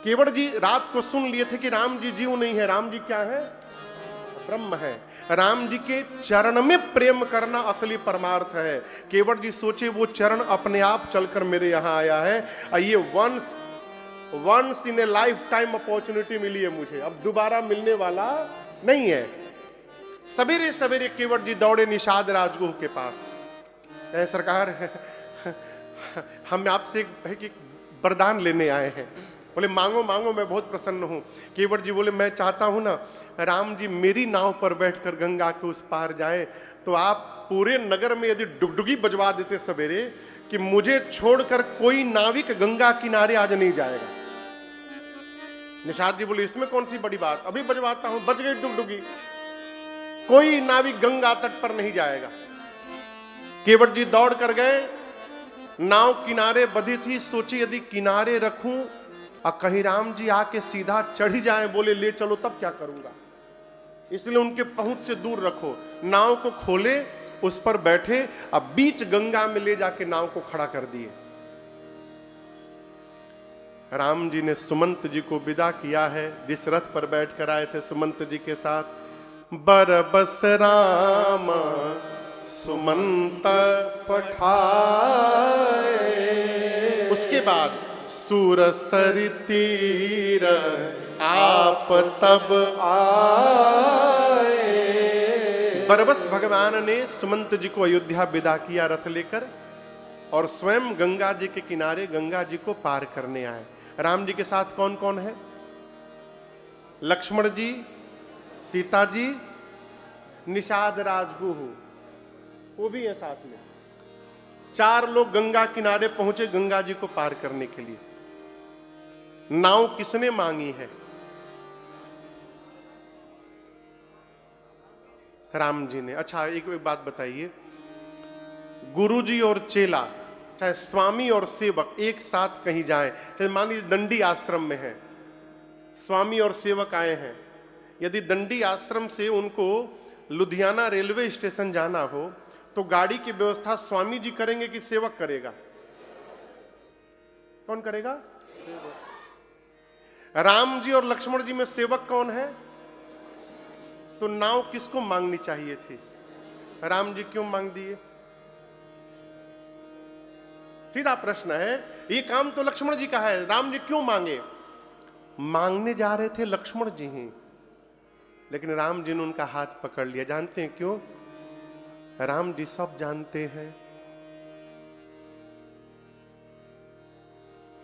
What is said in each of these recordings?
केवट जी रात को सुन लिए थे कि राम जी जीव नहीं है, राम जी क्या है? ब्रह्म है। राम जी के चरण में प्रेम करना असली परमार्थ है। केवट जी सोचे वो चरण अपने आप चलकर मेरे यहां आया है, और ये once in a lifetime opportunity मिली है मुझे, अब दोबारा मिलने वाला नहीं है। सवेरे सवेरे केवट जी दौड़े निषाद राजगुह के पास। सरकार हम आपसे एक वरदान लेने आए हैं। बोले मांगो मांगो, मैं बहुत प्रसन्न हूं। केवट जी बोले मैं चाहता हूं ना राम जी मेरी नाव पर बैठकर गंगा के उस पार जाए, तो आप पूरे नगर में यदि डुगडुगी बजवा देते सवेरे कि मुझे छोड़कर कोई नाविक गंगा किनारे आज नहीं जाएगा। निषाद जी बोले इसमें कौन सी बड़ी बात, अभी बजवाता हूं। बज गई डुगडुगी, कोई नाविक गंगा तट पर नहीं जाएगा। केवट जी दौड़ कर गए, नाव किनारे बधी थी। सोची यदि किनारे रखूं और कहीं राम जी आके सीधा चढ़ ही जाए, बोले ले चलो तब क्या करूंगा, इसलिए उनके पहुंच से दूर रखो। नाव को खोले, उस पर बैठे, अब बीच गंगा में ले जाके नाव को खड़ा कर दिए। राम जी ने सुमंत जी को विदा किया है, जिस रथ पर बैठ कर आए थे सुमंत जी के साथ। बरबस राम सुमंत पठाए, उसके बाद सूरसर तीर आप तब आए। बरबस भगवान ने सुमंत जी को अयोध्या विदा किया रथ लेकर, और स्वयं गंगा जी के किनारे गंगा जी को पार करने आए। राम जी के साथ कौन कौन है? लक्ष्मण जी, सीता जी, निषाद राजगुह, वो भी है साथ में। 4 लोग गंगा किनारे पहुंचे गंगा जी को पार करने के लिए। नाव किसने मांगी है? राम जी ने। अच्छा एक बात बताइए, गुरुजी और चेला, चाहे स्वामी और सेवक एक साथ कहीं जाएं, चाहे मान लीजिए दंडी आश्रम में है, स्वामी और सेवक आए हैं, यदि दंडी आश्रम से उनको लुधियाना रेलवे स्टेशन जाना हो तो गाड़ी की व्यवस्था स्वामी जी करेंगे कि सेवक करेगा? कौन करेगा? सेवक। राम जी और लक्ष्मण जी में सेवक कौन है? तो नाव किसको मांगनी चाहिए थी? राम जी क्यों मांग दिए? सीधा प्रश्न है। ये काम तो लक्ष्मण जी का है, राम जी क्यों मांगे? मांगने जा रहे थे लक्ष्मण जी ही, लेकिन राम जी ने उनका हाथ पकड़ लिया। जानते हैं क्यों? राम जी सब जानते हैं।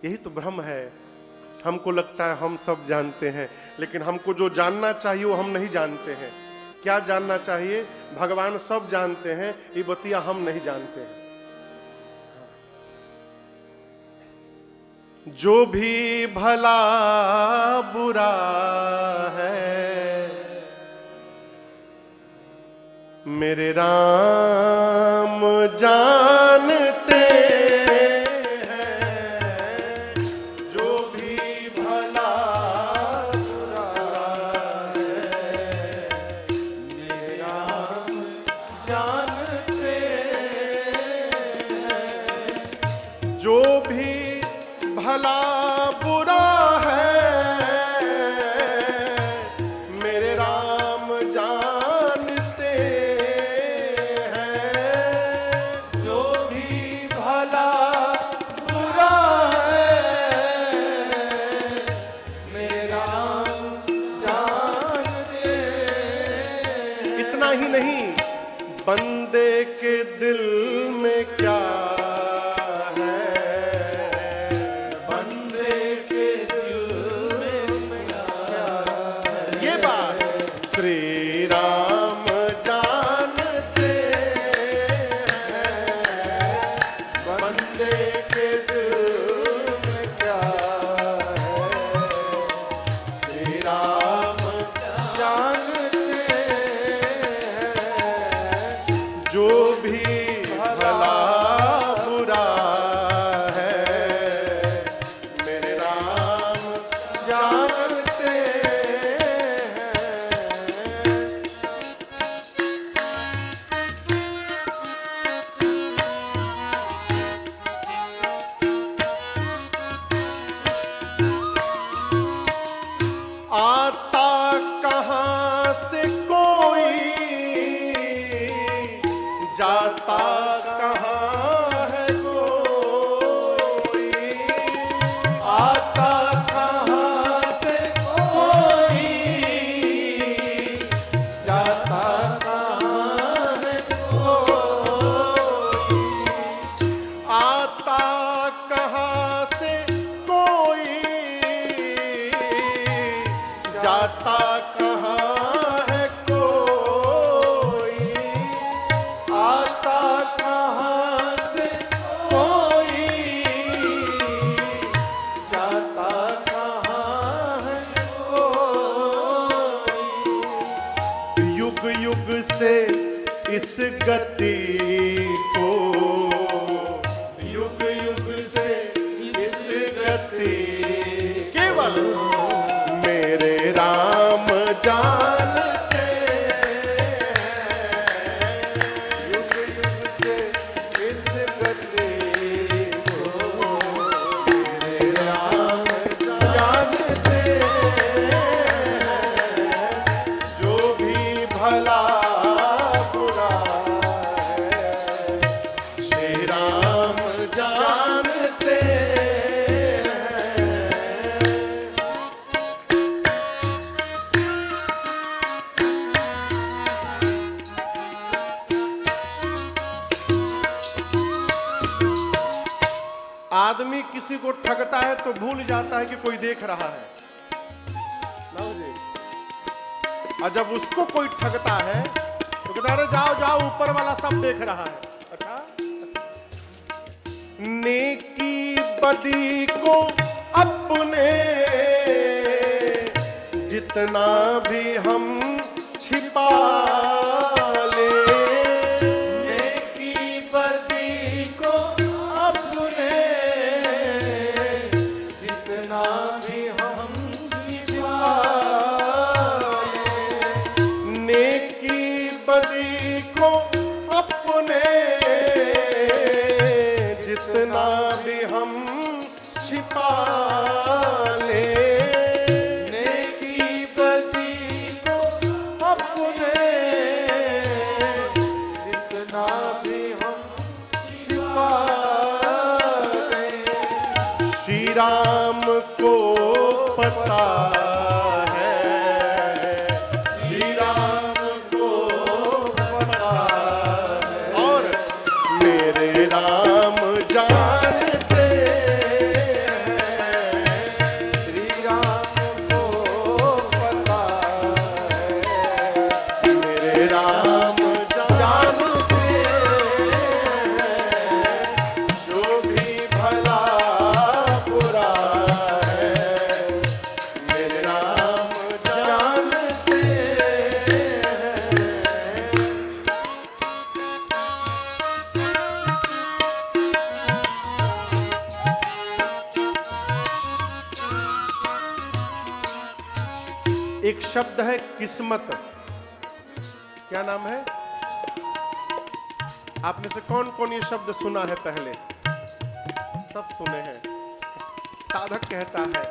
यही तो भ्रम है, हमको लगता है हम सब जानते हैं, लेकिन हमको जो जानना चाहिए वो हम नहीं जानते हैं। क्या जानना चाहिए? भगवान सब जानते हैं, ये बतिया हम नहीं जानते हैं। जो भी भला बुरा है मेरे राम जानते हैं। जो भी भला बुरा है मेरे राम जानते हैं। जो भी भला बुरा है मेरे राम जानते हैं। जो भी भला बुरा है मेरे राम जानते हैं। इतना ही नहीं, बंदे के दिल में क्या जाता कहाँ है कोई, आता कहाँ से कोई, जाता कहाँ है कोई। युग युग से इस गति को, युग युग से इस गति, केवल मेरे राम जानते हैं। युग युग से इस गति को मेरे राम जानते हैं। जो भी भला बुरा है श्री राम जानते हैं। आदमी किसी को ठगता है तो भूल जाता है कि कोई देख रहा है ना जी। और जब उसको कोई ठगता है तो कहता है अरे जाओ जाओ ऊपर वाला सब देख रहा है। अच्छा, नेकी बदी को अपने जितना भी हम छिपा ले, नेकी बदी को अपने जितना भी हम छिपा ले, नेकी बदी को अपने जितना भी हम छिपा ले, नेकी बदी को अपने जितना भी हम छिपा ले। श्री राम को पता है, श्री राम को पता है, और मेरे राम जानते हैं। श्री राम को पता है, मेरे राम जानते हैं। जो भी भला बुरा है मेरे राम जानते हैं। एक शब्द है किस्मत। क्या नाम है? आप में से कौन कौन ये शब्द सुना है पहले? सब सुने हैं। साधक कहता है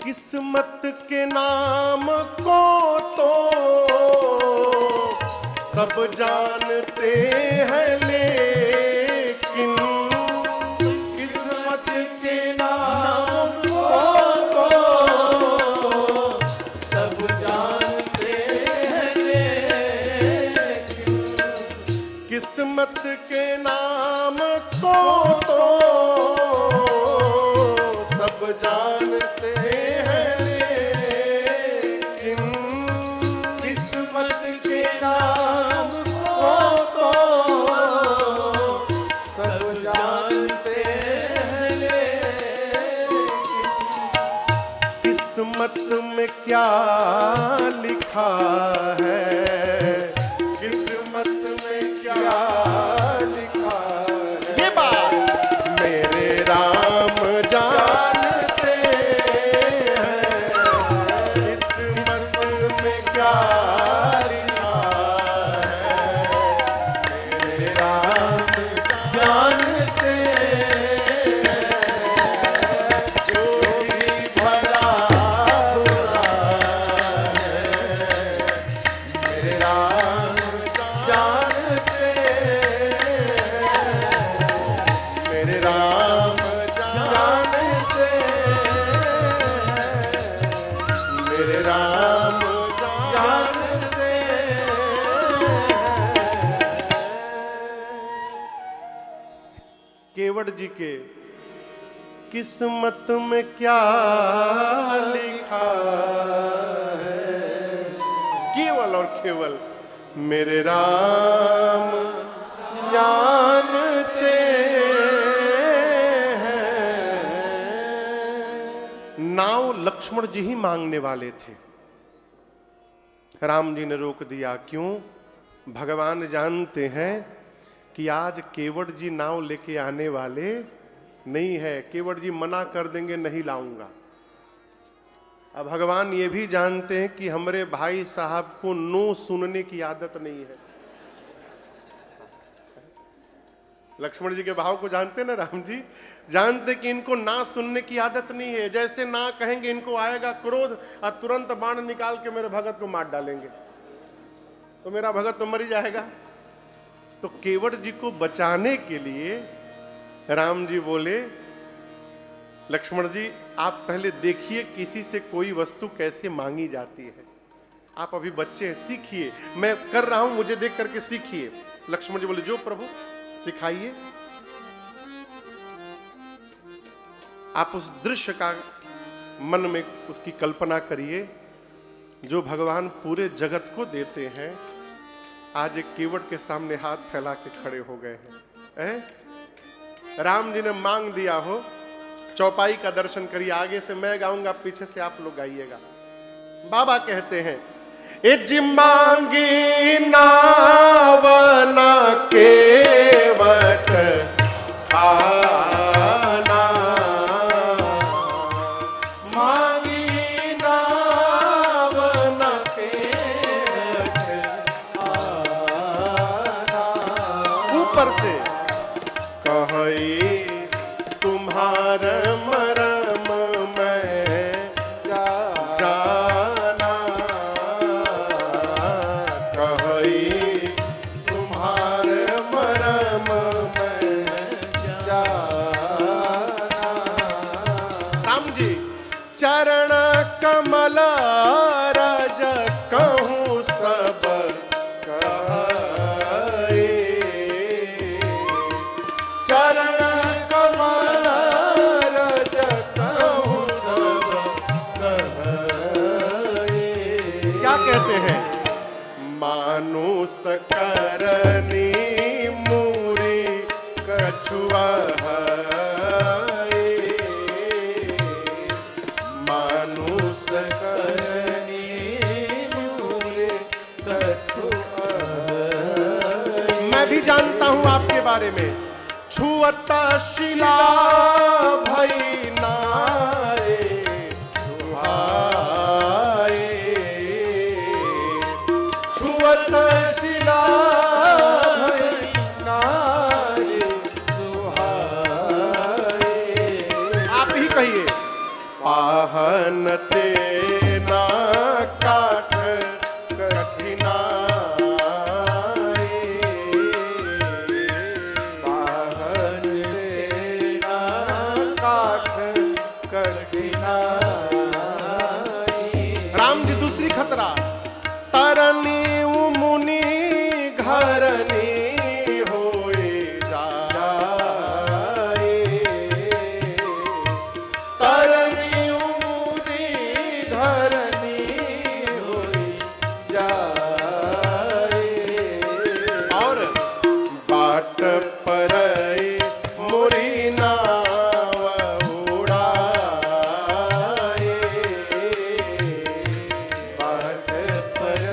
किस्मत के नाम को तो सब जानते हैं, लेकिन किस्मत के नाम को तो सब जानते हैं, लेकिन किस्मत के नाम को तो सब जानते हैं, लेकिन किस्मत के नाम को तो सब जानते हैं, लेकिन किस्मत में क्या लिखा है, किस्मत में क्या लिखा है, ये बात मेरे राम जानते हैं। किस्मत में क्या लिखा है मेरे राम जानते हैं। जो भी भला बुरा है मेरे राम जानते हैं। मेरे राम जानते हैं। मेरे राम जानते हैं। केवट जी के किस्मत में क्या लिखा है, केवल और केवल मेरे राम जानते हैं। नाव लक्ष्मण जी ही मांगने वाले थे, राम जी ने रोक दिया। क्यों? भगवान जानते हैं कि आज केवट जी नाव लेके आने वाले नहीं है, केवट जी मना कर देंगे नहीं लाऊंगा। अब भगवान ये भी जानते हैं कि हमारे भाई साहब को नो सुनने की आदत नहीं है। लक्ष्मण जी के भाव को जानते ना राम जी, जानते कि इनको ना सुनने की आदत नहीं है। जैसे ना कहेंगे इनको आएगा क्रोध और तुरंत बाण निकाल के मेरे भगत को मार डालेंगे, तो मेरा भगत तो मर ही जाएगा। तो केवट जी को बचाने के लिए राम जी बोले, लक्ष्मण जी आप पहले देखिए किसी से कोई वस्तु कैसे मांगी जाती है। आप अभी बच्चे हैं, सीखिए, मैं कर रहा हूं, मुझे देख करके सीखिए। लक्ष्मण जी बोले, जो प्रभु सिखाइए। आप उस दृश्य का मन में उसकी कल्पना करिए जो भगवान पूरे जगत को देते हैं, आज एक केवट के सामने हाथ फैला के खड़े हो गए हैं। राम जी ने मांग दिया हो, चौपाई का दर्शन करिए। आगे से मैं गाऊंगा, पीछे से आप लोग गाइएगा। बाबा कहते हैं, ए जी मांगी नावना केवट आना, मांगी नावना केवट आना। ऊपर से कहे तुम्हार मरम मैं जाना, कहे तुम्हार मरम मैं जाना। राम जी चरण कमल रज कहूँ सब कहे, चरण कमल रज कहूँ सब कहे। क्या कहते हैं? मानुष करनी मूरी कछुआ है, मानुष करनी मूरी कछुआ है। मैं भी जानता हूं आपके बारे में। छुअत शिला भई नारे सुहाए, छुअत शिला भई नारे सुहाए। आप ही कहिए, पाहन तेना काठ कठिना, राम जी दूसरी खतरा। तरनी मुनि घरनी होए जाए, तरनी मुनि घरनी होए जाए। और बाट पर मोरी नाव उड़ाए, बाट पर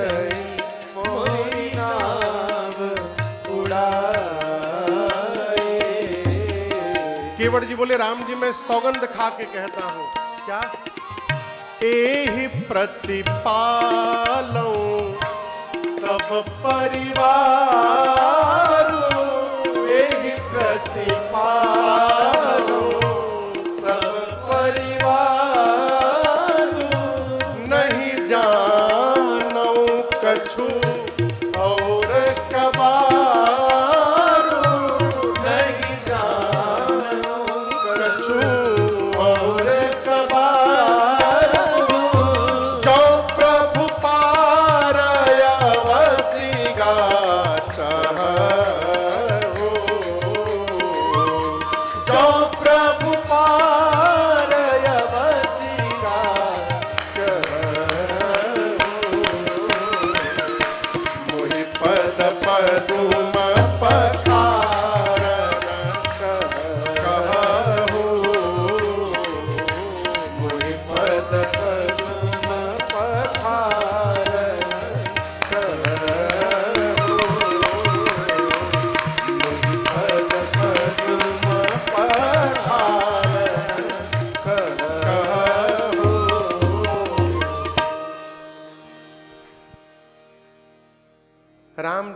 मोरी नाव उड़ाए। केवट जी बोले, राम जी मैं सौगंध खा के कहता हूं। क्या? एहि प्रतिपालौ सब परिवार, एहि प्रतिपालौ सब परिवार, नहीं जानौ कछु और कबार, नहीं जानौ कछु और कबार। जो प्रभु पार अवसी गाछ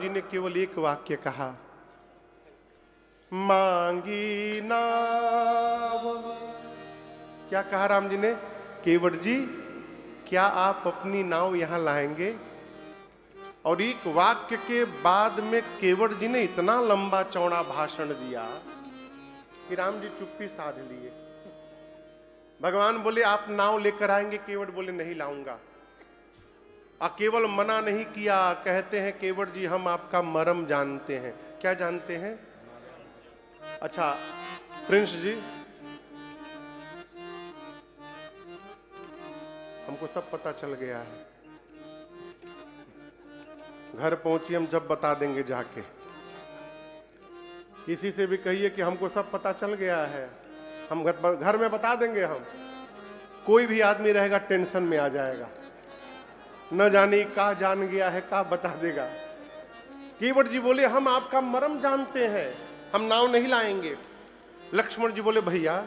जी ने केवल एक वाक्य कहा, मांगी नाव। क्या कहा राम जी ने? केवट जी, क्या आप अपनी नाव यहां लाएंगे? और एक वाक्य के बाद में केवट जी ने इतना लंबा चौड़ा भाषण दिया कि राम जी चुप्पी साध लिए। भगवान बोले आप नाव लेकर आएंगे? केवट बोले नहीं लाऊंगा। केवल मना नहीं किया, कहते हैं केवट जी हम आपका मर्म जानते हैं। क्या जानते हैं? अच्छा प्रिंस जी, हमको सब पता चल गया है। घर पहुंची हम जब बता देंगे जाके। किसी से भी कहिए कि हमको सब पता चल गया है, हम घर में बता देंगे। हम कोई भी आदमी रहेगा टेंशन में आ जाएगा, न जाने का जान गया है, का बता देगा। केवट जी बोले हम आपका मर्म जानते हैं, हम नाव नहीं लाएंगे। लक्ष्मण जी बोले भैया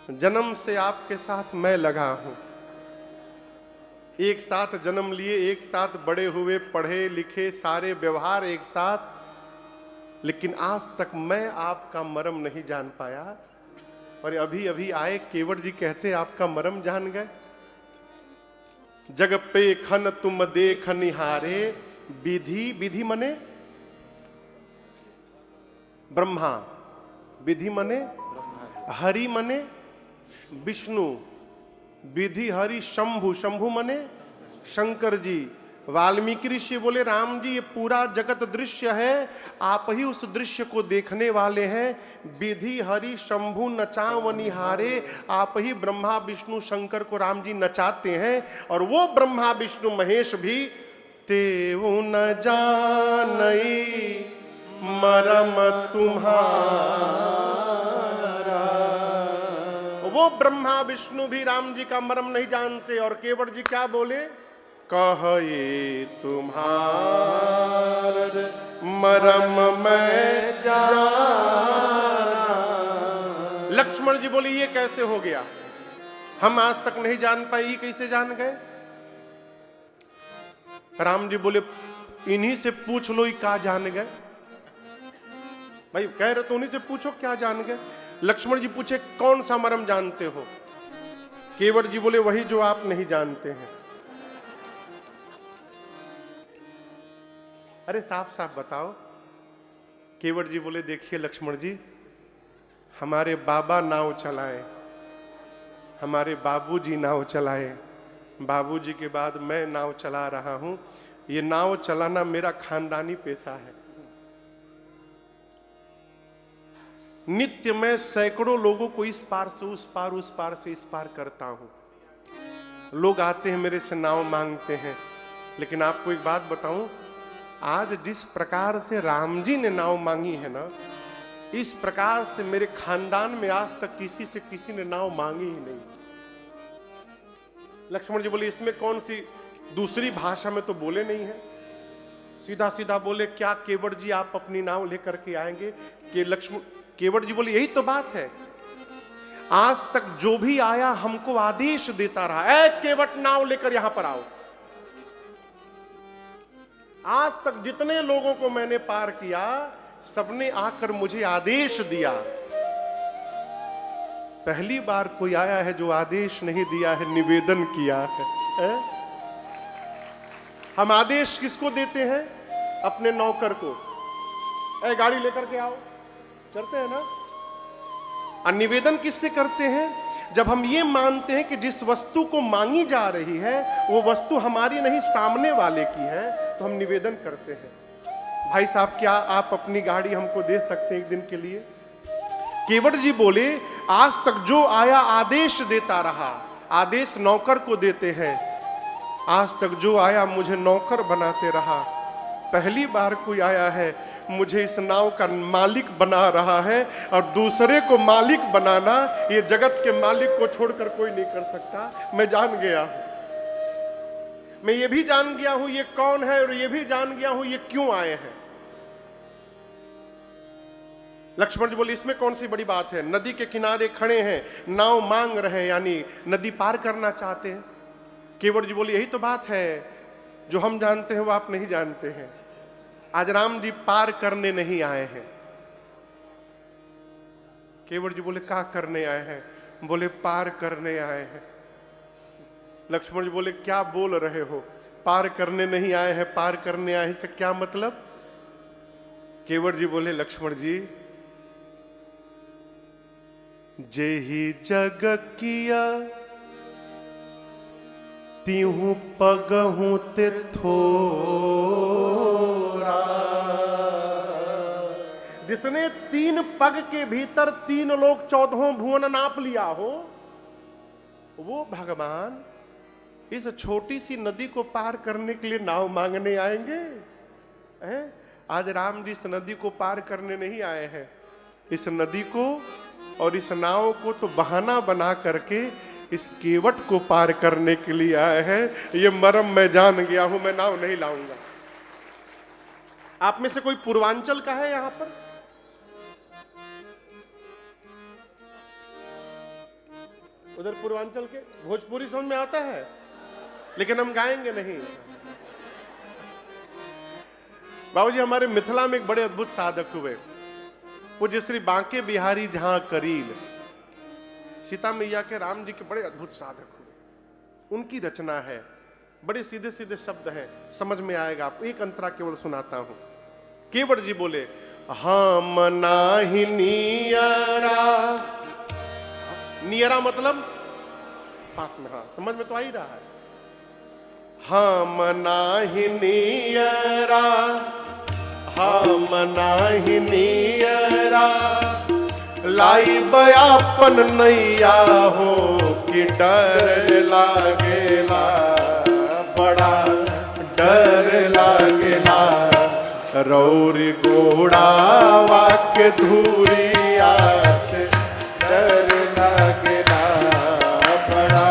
जन्म से आपके साथ मैं लगा हूं, एक साथ जन्म लिए, एक साथ बड़े हुए, पढ़े लिखे, सारे व्यवहार एक साथ, लेकिन आज तक मैं आपका मर्म नहीं जान पाया। और अभी अभी आए केवट जी कहते आपका मर्म जान गए। जग पे खन तुम देख निहारे, विधि, विधि मने ब्रह्मा, विधि मने हरि मने विष्णु, विधि हरि शंभु, शंभु मने शंकर जी। वाल्मीकि ऋषि बोले राम जी ये पूरा जगत दृश्य है, आप ही उस दृश्य को देखने वाले हैं। विधि हरि शंभु नचाव निहारे, आप ही ब्रह्मा विष्णु शंकर को राम जी नचाते हैं। और वो ब्रह्मा विष्णु महेश भी तेऊ न जानई मरम तुम्हारा, वो ब्रह्मा विष्णु भी राम जी का मर्म नहीं जानते। और केवट जी क्या बोले? कहे तुम्हार मर्म मैं जाना। लक्ष्मण जी बोले ये कैसे हो गया, हम आज तक नहीं जान पाए, ये कैसे जान गए? राम जी बोले इन्हीं से पूछ लो, ये क्या जान गए? भाई कह रहे तो उन्हीं से पूछो क्या जान गए। लक्ष्मण जी पूछे कौन सा मर्म जानते हो? केवट जी बोले वही जो आप नहीं जानते हैं। अरे साफ साफ बताओ। केवट जी बोले देखिए लक्ष्मण जी, हमारे बाबा नाव चलाए, हमारे बाबूजी नाव चलाए, बाबूजी के बाद मैं नाव चला रहा हूं। ये नाव चलाना मेरा खानदानी पेशा है। नित्य मैं सैकड़ों लोगों को इस पार से उस पार, उस पार से इस पार करता हूं। लोग आते हैं मेरे से नाव मांगते हैं, लेकिन आपको एक बात बताऊं, आज जिस प्रकार से राम जी ने नाव मांगी है ना, इस प्रकार से मेरे खानदान में आज तक किसी से किसी ने नाव मांगी ही नहीं। लक्ष्मण जी बोले इसमें कौन सी दूसरी भाषा में तो बोले नहीं है, सीधा सीधा बोले क्या केवट जी आप अपनी नाव लेकर के आएंगे? कि लक्ष्मण केवट जी बोले यही तो बात है, आज तक जो भी आया हमको आदेश देता रहा, ऐ केवट नाव लेकर यहां पर आओ। आज तक जितने लोगों को मैंने पार किया, सबने आकर मुझे आदेश दिया। पहली बार कोई आया है जो आदेश नहीं दिया है, निवेदन किया है। हम आदेश किसको देते हैं? अपने नौकर को, ऐ गाड़ी लेकर के आओ, करते हैं ना। और निवेदन किससे करते हैं? जब हम ये मानते हैं कि जिस वस्तु को मांगी जा रही है वो वस्तु हमारी नहीं सामने वाले की है, तो हम निवेदन करते हैं भाई साहब क्या आप अपनी गाड़ी हमको दे सकते हैं एक दिन के लिए? केवट जी बोले आज तक जो आया आदेश देता रहा, आदेश नौकर को देते हैं, आज तक जो आया मुझे नौकर बनाते रहा। पहली बार कोई आया है मुझे इस नाव का मालिक बना रहा है, और दूसरे को मालिक बनाना ये जगत के मालिक को छोड़कर कोई नहीं कर सकता। मैं जान गया हूं, मैं ये भी जान गया हूं ये कौन है, और ये भी जान गया हूं ये क्यों आए हैं। लक्ष्मण जी बोले इसमें कौन सी बड़ी बात है? नदी के किनारे खड़े हैं, नाव मांग रहे हैं, यानी नदी पार करना चाहते हैं। केवट जी बोले यही तो बात है, जो हम जानते हैं वो आप नहीं जानते हैं। आज राम जी पार करने नहीं आए हैं। केवट जी बोले क्या करने आए हैं? बोले पार करने आए हैं। लक्ष्मण जी बोले क्या बोल रहे हो? पार करने नहीं आए हैं, पार करने आए हैं, इसका क्या मतलब? केवट जी बोले लक्ष्मण जी, जेहि जग किया तिहु पगहु ते थोरा। जिसने 3 पग के भीतर 3 लोग 14 भुवन नाप लिया हो, वो भगवान इस छोटी सी नदी को पार करने के लिए नाव मांगने आएंगे? हैं? आज राम जी इस नदी को पार करने नहीं आए हैं। इस नदी को और इस नाव को तो बहाना बना करके इस केवट को पार करने के लिए आए हैं। ये मर्म मैं जान गया हूं, मैं नाव नहीं लाऊंगा। आप में से कोई पूर्वांचल का है यहां पर? उधर पूर्वांचल के भोजपुरी समझ में आता है, लेकिन हम गाएंगे नहीं। बाबूजी, हमारे मिथिला में एक बड़े अद्भुत साधक हुए, पूज्य श्री बांके बिहारी झा करील, सीता मैया के राम जी के बड़े अद्भुत साधक हुए। उनकी रचना है, बड़े सीधे सीधे शब्द हैं, समझ में आएगा आपको। एक अंतरा केवल सुनाता हूं। केवट जी बोले, हम नाही नियरा। नियरा मतलब पास में, हाँ समझ में तो आ ही रहा है। हम नाही नियरा, हम नाही नियरा, लाई बयापन नैया हो कि डर लागेला, बड़ा डर लागेला। रौरी गोड़ावा के धूरिया से डर लागेला, बड़ा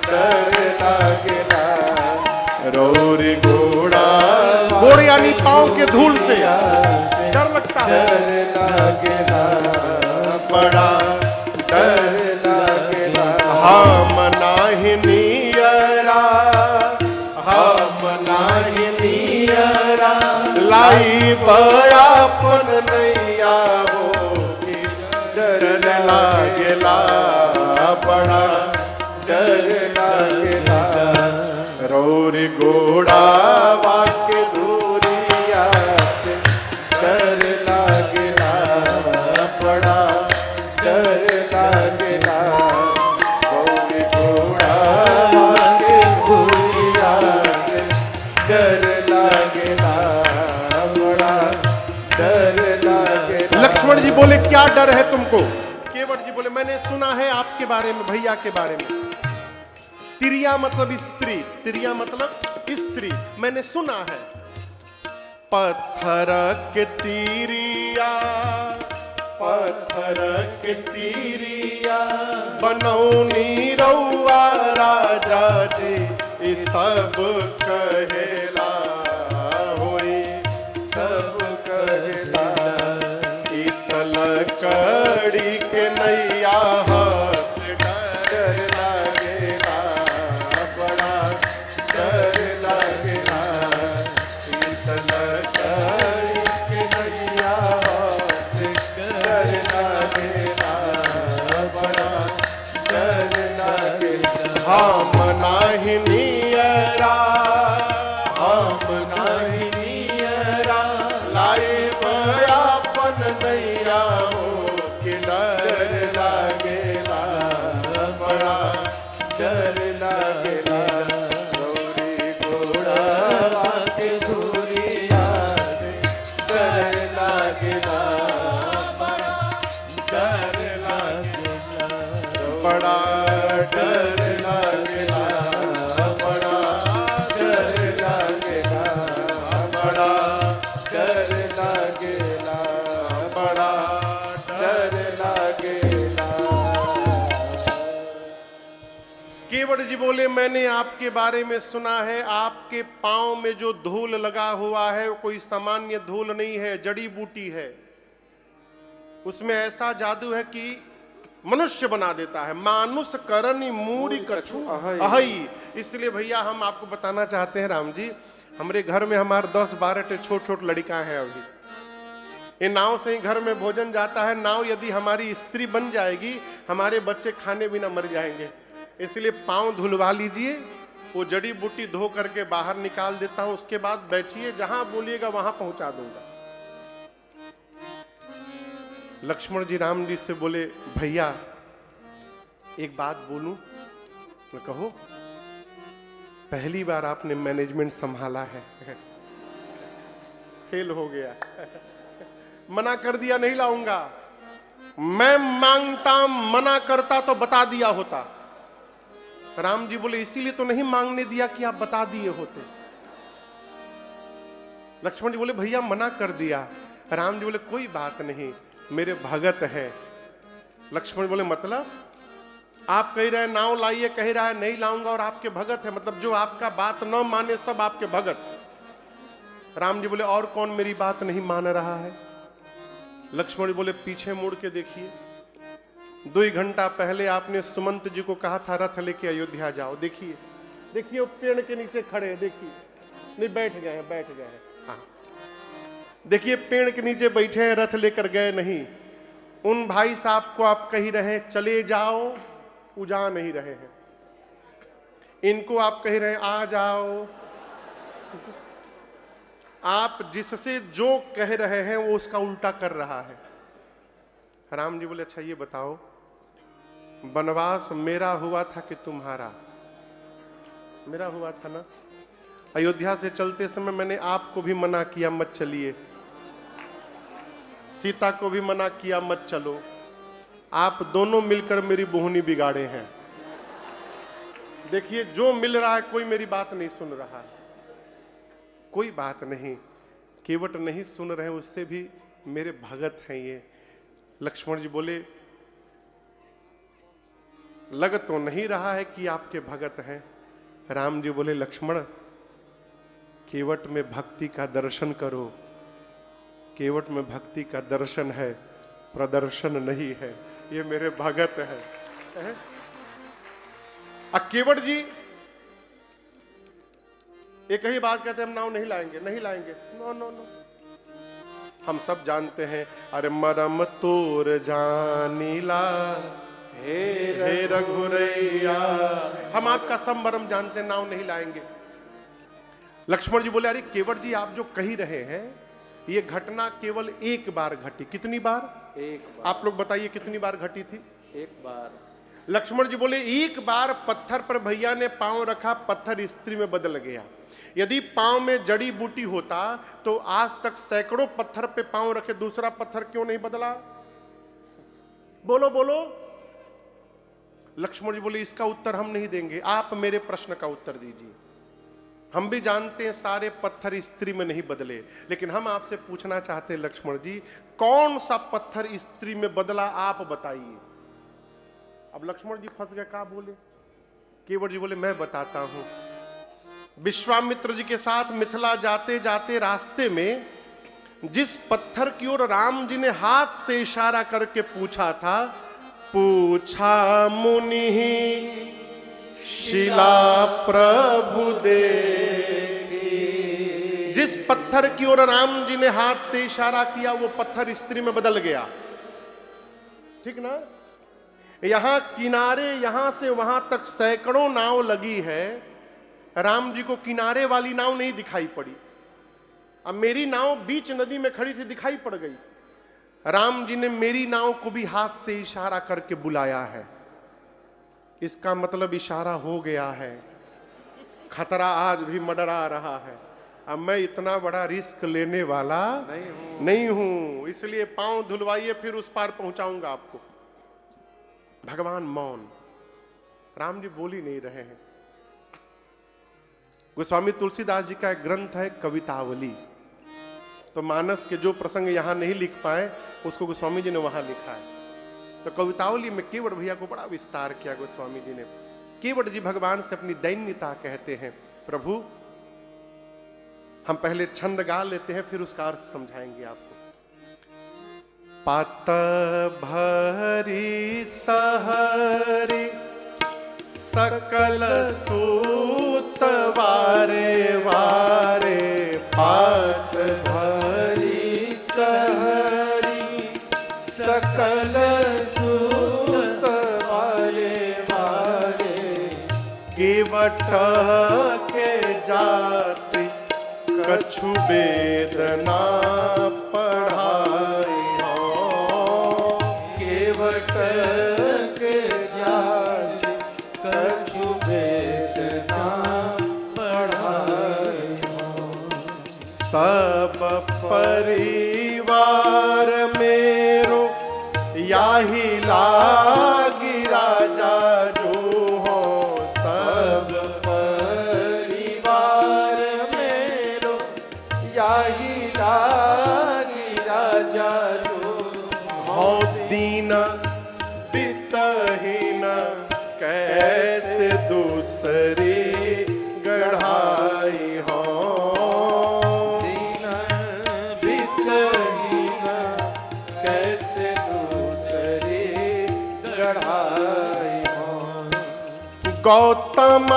डर लागेला। रौरी गोड़ा, गोड़ यानी पांव के धूल से डर लगता है, डर लागेला, बड़ा डर लागेला। हम नाही नियरा, हम नाही नियरा, लाई बयापन नैया हो कि डर लागेला, बड़ा डर लागेला। रौरी गोड़ा वाके दूरिया से डर लागेला, बड़ा डर लागेला। रौरी गोड़ा वाके दूरिया से डर लागेला, बड़ा डर लागेला। लक्ष्मण जी बोले क्या डर है तुमको? केवट जी बोले मैंने सुना है आपके बारे में, भैया के बारे में। तिरिया मतलब स्त्री, तिरिया मतलब स्त्री, मैंने सुना है। पत्थर के तिरिया, पत्थर के तिरिया, बनौनी रउआ राजा जी, ई सब कहेला होई, सब कहेला। ई तलकड़ी के नैया हंस डर लागेला, बड़ा डर लागेला। ई तलकड़ी के नैया हंस डर लागेला, बड़ा डर लागेला। हम नाही नियरा, हम नाही नियरा, लाए बयापन नैया हो कि डर लागेला, बड़ा डर लागेला। रौरी गोड़ा वाके धूरिया से डर लागेला, बड़ा डर लागेला, बड़ा डर लागेला, बड़ा डर लागेला, बड़ा डर लागेला, बड़ा डर लागेला। केवट जी बोले मैंने आपके बारे में सुना है, आपके पांव में जो धूल लगा हुआ है वो कोई सामान्य धूल नहीं है, जड़ी बूटी है। उसमें ऐसा जादू है कि मनुष्य बना देता है। मानुष करनी मूरी कछु अहई। इसलिए भैया हम आपको बताना चाहते हैं राम जी, हमारे घर में हमारे 10-12 छोट छोट लड़का हैं अभी। ये नाव से ही घर में भोजन जाता है। नाव यदि हमारी स्त्री बन जाएगी, हमारे बच्चे खाने बिना मर जाएंगे। इसलिए पांव धुलवा लीजिए, वो जड़ी बूटी धो करके बाहर निकाल देता हूं, उसके बाद बैठिए, जहां बोलिएगा वहां पहुंचा दूंगा। लक्ष्मण जी राम जी से बोले, भैया एक बात बोलूं? मैं कहो। पहली बार आपने मैनेजमेंट संभाला है। फेल हो गया। मना कर दिया, नहीं लाऊंगा। मैं मांगता, मना करता तो बता दिया होता। राम जी बोले, इसीलिए तो नहीं मांगने दिया कि आप बता दिए होते। लक्ष्मण जी बोले, भैया मना कर दिया। राम जी बोले, कोई बात नहीं, मेरे भगत है। लक्ष्मण बोले, मतलब? आप कह रहे हैं नाव लाइए, कह रहा है नहीं लाऊंगा, और आपके भगत है, मतलब जो आपका बात न माने सब आपके भगत। राम जी बोले, और कौन मेरी बात नहीं मान रहा है? लक्ष्मण जी बोले, पीछे मुड़ के देखिए, 2 घंटा पहले आपने सुमंत जी को कहा था रथ लेके अयोध्या जाओ। देखिए देखिए, वो पेड़ के नीचे खड़े हैं, देखिए। नहीं, बैठ गए हैं, बैठ गए हैं। हाँ, देखिए पेड़ के नीचे बैठे हैं, रथ लेकर गए नहीं। उन भाई साहब को आप कह रहे हैं चले जाओ, वो जा नहीं रहे हैं। इनको आप कह रहे हैं आ जाओ। आप जिससे जो कह रहे हैं वो उसका उल्टा कर रहा है। राम जी बोले, अच्छा ये बताओ, वनवास मेरा हुआ था कि तुम्हारा? मेरा हुआ था ना। अयोध्या से चलते समय मैंने आपको भी मना किया मत चलिए, सीता को भी मना किया मत चलो। आप दोनों मिलकर मेरी बोहनी बिगाड़े हैं। देखिए, जो मिल रहा है, कोई मेरी बात नहीं सुन रहा है। कोई बात नहीं, केवट नहीं सुन रहे, उससे भी मेरे भगत हैं ये। लक्ष्मण जी बोले, लग तो नहीं रहा है कि आपके भगत हैं। राम जी बोले, लक्ष्मण केवट में भक्ति का दर्शन करो। केवट में भक्ति का दर्शन है, प्रदर्शन नहीं है। ये मेरे भगत है। केवट जी एक ही बात कहते हैं, हम नाव नहीं लाएंगे, नहीं लाएंगे। नो नो नो, हम सब जानते हैं। अरे मरम तोर जानीला हे रघुरैया, हम आपका सब मरम जानते हैं, नाव नहीं लाएंगे। लक्ष्मण जी बोले, अरे केवट जी आप जो कही रहे हैं, ये घटना केवल एक बार घटी। कितनी बार? एक बार। आप लोग बताइए कितनी बार घटी थी? एक बार। लक्ष्मण जी बोले, एक बार पत्थर पर भैया ने पांव रखा, पत्थर स्त्री में बदल गया। यदि पांव में जड़ी बूटी होता तो आज तक सैकड़ों पत्थर पे पांव रखे दूसरा पत्थर क्यों नहीं बदला? बोलो बोलो। लक्ष्मण जी बोले, इसका उत्तर हम नहीं देंगे, आप मेरे प्रश्न का उत्तर दीजिए। हम भी जानते हैं सारे पत्थर स्त्री में नहीं बदले, लेकिन हम आपसे पूछना चाहते हैं लक्ष्मण जी, कौन सा पत्थर स्त्री में बदला, आप बताइए। अब लक्ष्मण जी फंस गए, क्या बोले? केवट जी बोले, मैं बताता हूं। विश्वामित्र जी के साथ मिथिला जाते जाते रास्ते में जिस पत्थर की ओर राम जी ने हाथ से इशारा करके पूछा था, पूछा मुनि शिला प्रभु देखी, जिस पत्थर की ओर राम जी ने हाथ से इशारा किया वो पत्थर स्त्री में बदल गया। ठीक ना? यहां किनारे, यहां से वहां तक सैकड़ों नाव लगी है, राम जी को किनारे वाली नाव नहीं दिखाई पड़ी। अब मेरी नाव बीच नदी में खड़ी थी, दिखाई पड़ गई। राम जी ने मेरी नाव को भी हाथ से इशारा करके बुलाया है। इसका मतलब इशारा हो गया है, खतरा आज भी मंडरा रहा है। अब मैं इतना बड़ा रिस्क लेने वाला नहीं हूं, इसलिए पांव धुलवाइए, फिर उस पार पहुंचाऊंगा आपको। भगवान मौन, राम जी बोल ही नहीं रहे हैं। गोस्वामी तुलसीदास जी का एक ग्रंथ है कवितावली, तो मानस के जो प्रसंग यहां नहीं लिख पाए उसको गोस्वामी जी ने वहां लिखा है। तो कवितावली में केवट भैया को बड़ा विस्तार किया गोस्वामी जी ने। केवट जी भगवान से अपनी दैन्यता कहते हैं, प्रभु हम पहले छंद गा लेते हैं, फिर उसका अर्थ समझाएंगे आपको। पात भरी सहरी सकल सूत वारे वारे पात भरी सहरी सकल सूत वारे वारे केवट के जाति कछु वेदना पढ़ाई हो केवट के जाति कछु वेदना पढ़ाई हो सब परिवार मेरो याही लागी राजा जो हो सब परिवार मेरो याही लागी राजा जो हो दीन बितहीन कैसे दूसरी गढ़ाई हो दीन बितहीन कैसे दूसरी गढ़ाई हो गौतम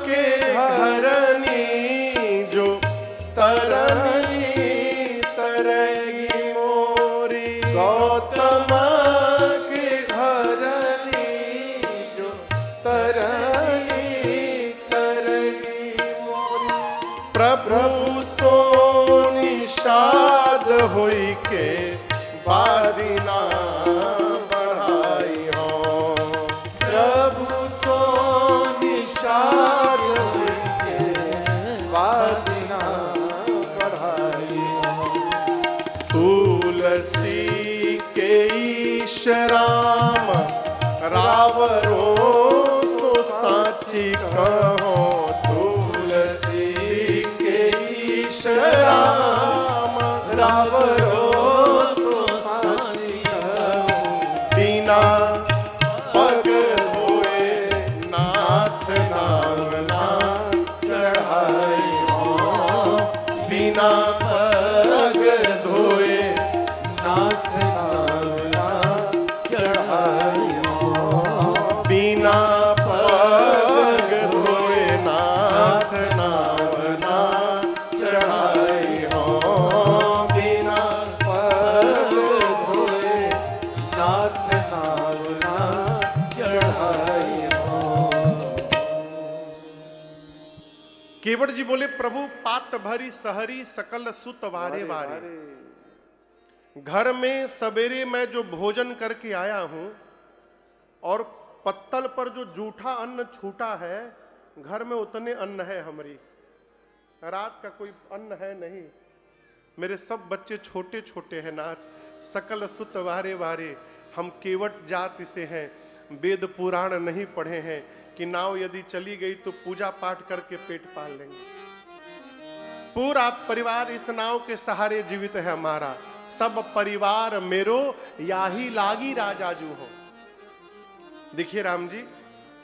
के घरनी जो तरनी तरगी मोरी गौतम के घरनी जो तरनी तरगी मोरी प्रभु सो निषाद होई के बादिना बढ़ाई हो प्रभु सो निषाद होई के बादिना बढ़ाई हो तुलसी के ईश राम रावरो सो साची कहो तुलसी के ईश राम रावरो सो साची कहो बिना पग होए नाथ नाम ना चढ़ाई हो बिना पग धोए नाथ नाम ना चढ़ाई हो बिना पग धोए नाथ नाम ना चढ़ाई हो बिना पग धोए नाथ नाम ना चढ़ाई हो केवट जी बोले प्रभु पात भरी सहरी सकल सुत वारे वारे घर में सवेरे मैं जो भोजन करके आया हूं और पत्तल पर जो जूठा अन्न छूटा है घर में उतने अन्न है हमारी रात का कोई अन्न है नहीं मेरे सब बच्चे छोटे छोटे हैं नाथ सकल सुत वारे वारे हम केवट जाति से हैं वेद पुराण नहीं पढ़े हैं कि नाव यदि चली गई तो पूजा पाठ करके पेट पाल लेंगे पूरा परिवार इस नाव के सहारे जीवित है हमारा सब परिवार मेरो याही लागी राजाजू हो देखिए राम जी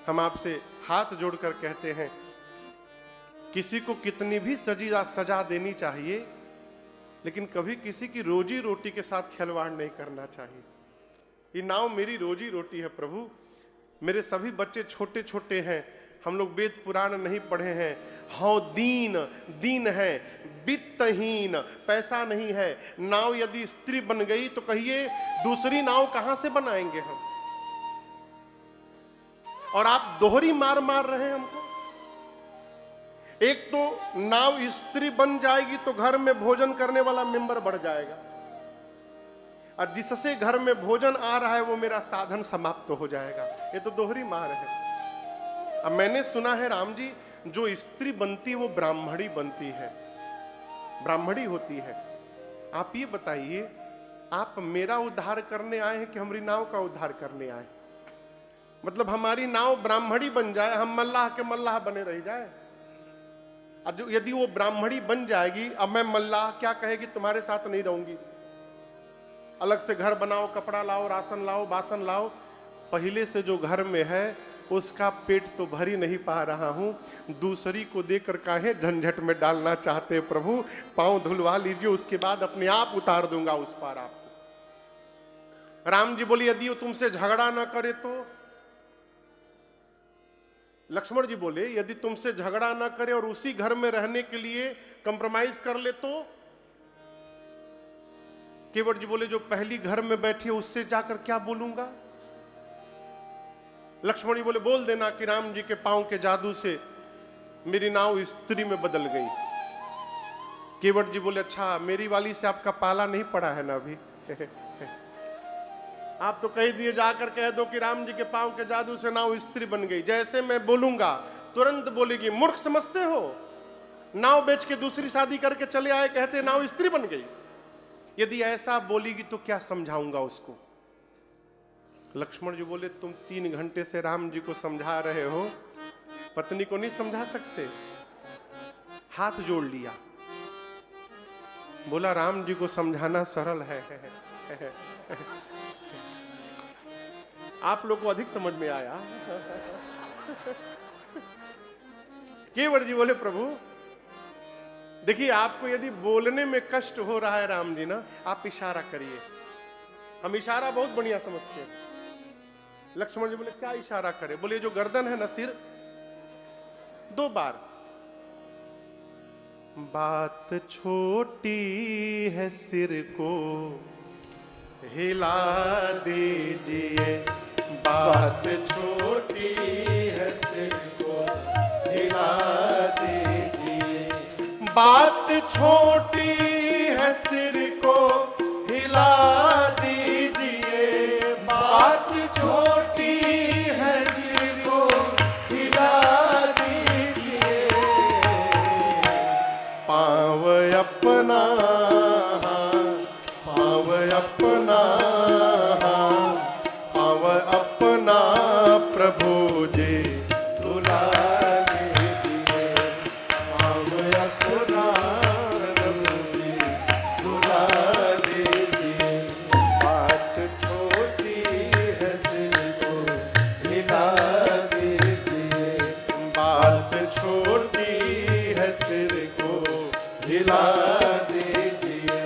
हम आपसे हाथ जोड़कर कहते हैं किसी को कितनी भी सजा देनी चाहिए लेकिन कभी किसी की रोजी रोटी के साथ खिलवाड़ नहीं करना चाहिए ये नाव मेरी रोजी रोटी है प्रभु मेरे सभी बच्चे छोटे छोटे हैं हम लोग वेद पुराण नहीं पढ़े हैं हाँ दीन दीन है वित्तहीन पैसा नहीं है नाव यदि स्त्री बन गई तो कहिए दूसरी नाव कहां से बनाएंगे हम और आप दोहरी मार मार रहे हैं हमको एक तो नाव स्त्री बन जाएगी तो घर में भोजन करने वाला मेंबर बढ़ जाएगा और जिससे घर में भोजन आ रहा है वो मेरा साधन समाप्त हो जाएगा ये तो दोहरी मार है अब मैंने सुना है राम जी जो स्त्री बनती है वो ब्राह्मणी बनती है ब्राह्मणी होती है आप ये बताइए आप मेरा उद्धार करने आए हैं कि हमारी नाव का उद्धार करने आए मतलब हमारी नाव ब्राह्मणी बन जाए हम मल्लाह के मल्लाह बने रह जाए अब यदि वो ब्राह्मणी बन जाएगी अब मैं मल्लाह क्या कहेगी तुम्हारे साथ नहीं रहूंगी अलग से घर बनाओ कपड़ा लाओ राशन लाओ बासन लाओ पहले से जो घर में है उसका पेट तो भर ही नहीं पा रहा हूं दूसरी को देकर काहे झंझट में डालना चाहते प्रभु पांव धुलवा लीजिए उसके बाद अपने आप उतार दूंगा उस पार आपको राम जी बोली यदि वो तुमसे झगड़ा ना करे तो लक्ष्मण जी बोले यदि तुमसे झगड़ा ना करे और उसी घर में रहने के लिए कंप्रोमाइज कर ले तो? केवट जी बोले जो पहली घर में बैठी है उससे जाकर क्या बोलूंगा? लक्ष्मण जी बोले बोल देना कि राम जी के पांव के जादू से मेरी नाव स्त्री में बदल गई। केवट जी बोले अच्छा मेरी वाली से आपका पाला नहीं पड़ा है ना अभी? आप तो कह दिए जाकर कह दो कि राम जी के पांव के जादू से नाव स्त्री बन गई। जैसे मैं बोलूंगा तुरंत बोलेगी मूर्ख समझते हो, नाव बेच के दूसरी शादी करके चले आए, कहते नाव स्त्री बन गई। यदि ऐसा बोलेगी तो क्या समझाऊंगा उसको? लक्ष्मण जी बोले तुम 3 घंटे से राम जी को समझा रहे हो, पत्नी को नहीं समझा सकते? हाथ जोड़ लिया, बोला राम जी को समझाना सरल है। आप लोग को अधिक समझ में आया। केवट जी बोले प्रभु देखिए आपको यदि बोलने में कष्ट हो रहा है राम जी ना, आप इशारा करिए, हम इशारा बहुत बढ़िया समझते हैं। लक्ष्मण जी बोले क्या इशारा करे? बोले जो गर्दन है ना, सिर 2 बार। बात छोटी है सिर को हिला दीजिए, बात छोटी है सिर को हिला दीजिए, बात छोटी है सिर को हिला दीजिए, बात छोटी है सिर को हिला दीजिए, पाँव अपना पाँव अपना पाँव अपना प्रभु जी धुला दीजिए, पाँव अपना प्रभु जी धुला दीजिए, बात छोटी है सिर को हिला दीजिए, बात छोटी है सिर को हिला दीजिए।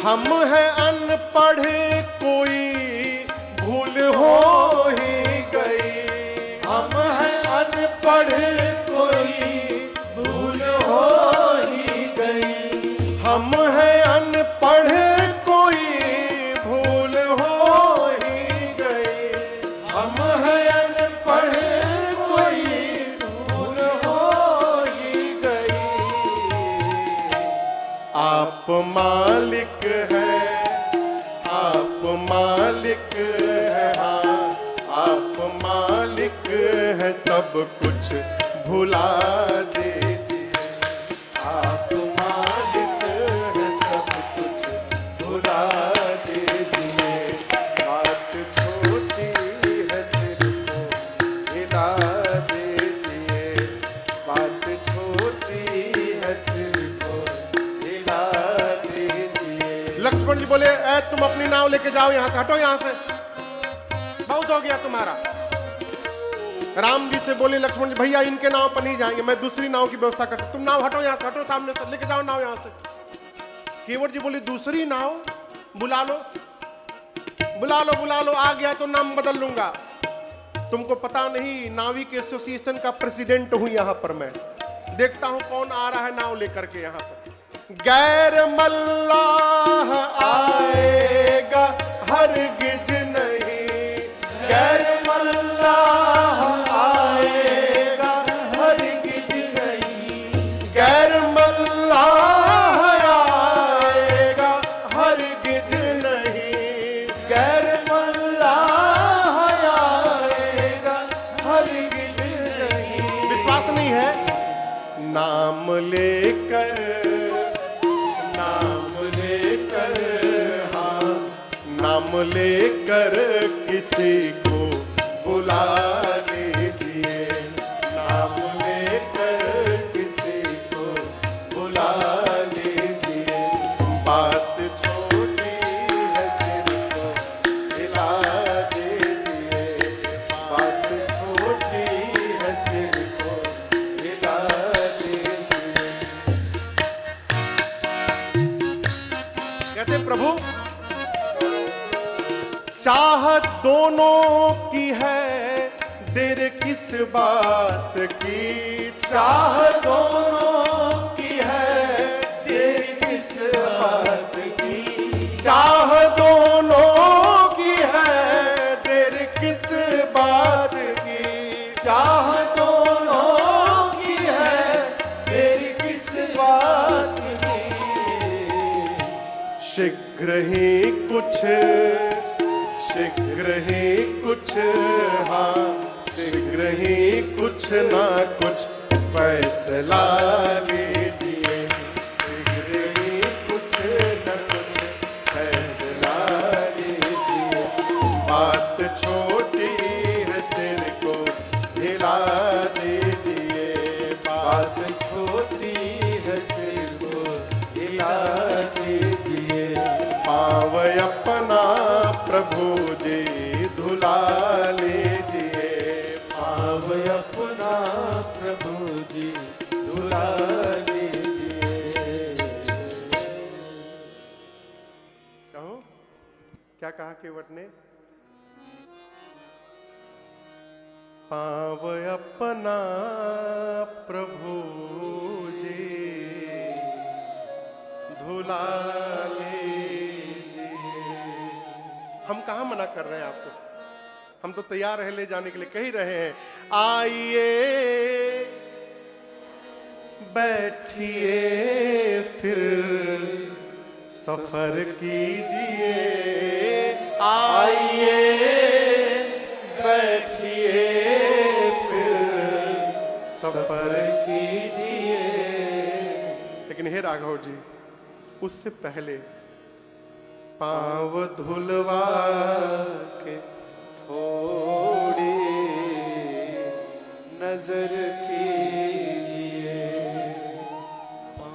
हम हैं अनपढ़ कोई भूल हो ही गई, हम हैं अनपढ़ कोई भूल हो ही गई, हम हैं अनपढ़ कोई भूल हो ही गई, हम हैं अनपढ़ कोई भूल हो ही गई, आप मालिक है, आप मालिक है, हाँ आप मालिक है, सब कुछ भुला दीजिए, आप मालिक है, सब कुछ भुला दीजिए, बात छोटी है सिर को हिला दीजिए, बात छोटी है सिर को हिला दीजिए। लक्ष्मण जी बोले ऐ तुम अपनी नाव लेके जाओ, यहां से हटो, यहां से बहुत हो गया तुम्हारा। राम जी से बोले लक्ष्मण जी भैया इनके नाव पर नहीं जाएंगे, मैं दूसरी नाव की व्यवस्था करता, तुम नाव हटो यहां से, हटो सामने से, लेके जाओ नाव यहां से। केवट जी बोले दूसरी नाव बुला लो, बुला लो, बुला लो, आ गया तो नाम बदल लूंगा। तुमको पता नहीं नाविक एसोसिएशन का प्रेसिडेंट हूं यहां पर मैं, देखता हूं कौन आ रहा है नाव लेकर के यहां पर। गैर मल्लाह आएगा हरगिज नहीं, गैर मल्लाह आएगा हरगिज नहीं, गैर मल्लाह आएगा हरगिज नहीं, गैर मल्लाह आएगा हरगिज नहीं। विश्वास नहीं है? नाम लेकर, नाम लेकर, हाँ नाम लेकर किसी को बुला लीजिए, नाम लेकर किसी को बुला लीजिए, बात छोटी है सिर को हिला दीजिए, बात छोटी है सिर को हिला दीजिए। कहते प्रभु चाहत दोनों की है, देर किस बात की। चाहत दोनों की है, देर किस बात की। चाहत दोनों की है, देर किस बात की। चाहत दोनों की है, देर किस बात की। शीघ्र ही कुछ, शीघ्र ही कुछ, हाँ शीघ्र ही कुछ ना कुछ फैसला लीजिए। शीघ्र ही कुछ न कुछ फैसला लीजिए। बात छोटी है, सिर को हिला दीजिए। बात छोटी है, सिर को हिला दीजिए। पाँव अपना प्रभु जी धुला लीजिए। पाँव अपना प्रभु जी धुला लीजिए। कहो क्या कहा केवट ने? पाँव अपना प्रभु जी धुला लीजिए। हम कहाँ मना कर रहे हैं आपको? हम तो तैयार है ले जाने के लिए, कह ही रहे हैं आइए बैठिए फिर सफर कीजिए। आइए बैठिए फिर सफर कीजिए। लेकिन हे राघव जी, उससे पहले पाँव धुलवा के थोड़ी नजर कीजिए।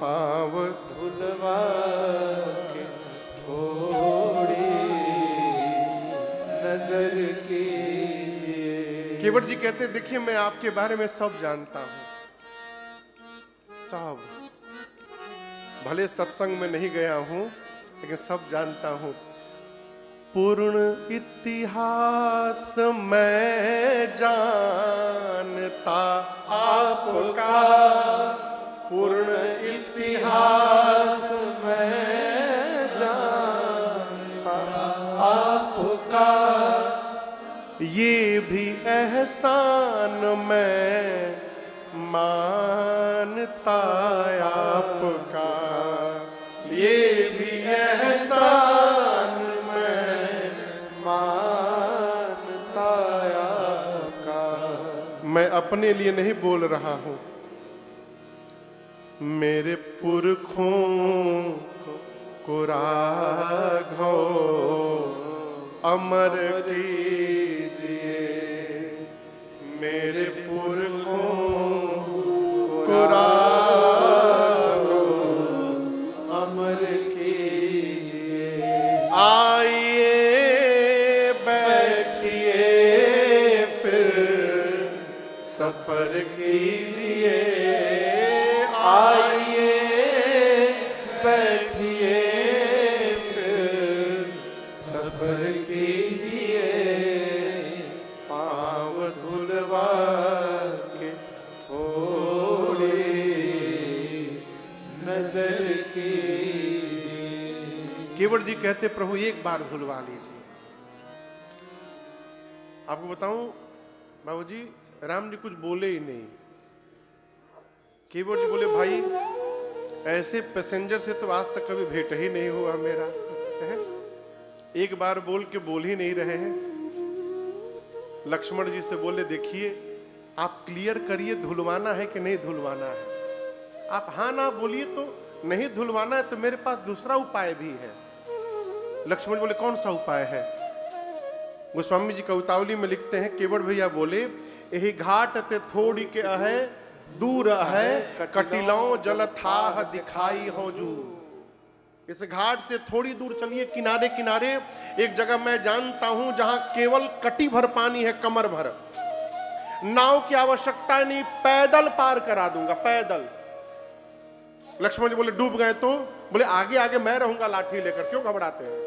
पाँव धुलवा के थोड़ी नजर कीजिए। केवट जी कहते, देखिए मैं आपके बारे में सब जानता हूं, सब। भले सत्संग में नहीं गया हूं, लेकिन सब जानता हूं। पूर्ण इतिहास मैं जानता आपका। पूर्ण इतिहास मैं जानता आपका। ये भी एहसान मैं मानता आपका। ये भी एहसान मैं मानता आपका। मैं अपने लिए नहीं बोल रहा हूं, मेरे पुरखों को राघव अमर कीजिए। मेरे पुरखों को राघव अमर कीजिए। आइए बैठिए फिर सफर कीजिए। आइए बैठिए फिर सफर कीजिए। पाँव धुलवा के थोड़ी नजर कीजिए। केवट जी कहते, प्रभु एक बार धुलवा लीजिए। आपको बताऊं बाबूजी, राम जी कुछ बोले ही नहीं। केवट जी बोले, भाई ऐसे पैसेंजर से तो आज तक कभी भेंट ही नहीं हुआ मेरा। एक बार बोल के बोल ही नहीं रहे हैं। लक्ष्मण जी से बोले, देखिए आप क्लियर करिए धुलवाना है कि नहीं धुलवाना है। आप हाँ ना बोलिए तो नहीं धुलवाना है तो मेरे पास दूसरा उपाय भी है। लक्ष्मण जी बोले, कौन सा उपाय है? गोस्वामी जी कवितावली में लिखते हैं, केवट भैया बोले, यही घाट ते थोड़ी के अहे दूर है, कटिलाओ जल थाह दिखाई हो जू। इस घाट से थोड़ी दूर चलिए, किनारे किनारे एक जगह मैं जानता हूं जहां केवल कटी भर पानी है, कमर भर। नाव की आवश्यकता नहीं, पैदल पार करा दूंगा, पैदल। लक्ष्मण जी बोले, डूब गए तो? बोले, आगे आगे मैं रहूंगा लाठी लेकर, क्यों घबराते हैं?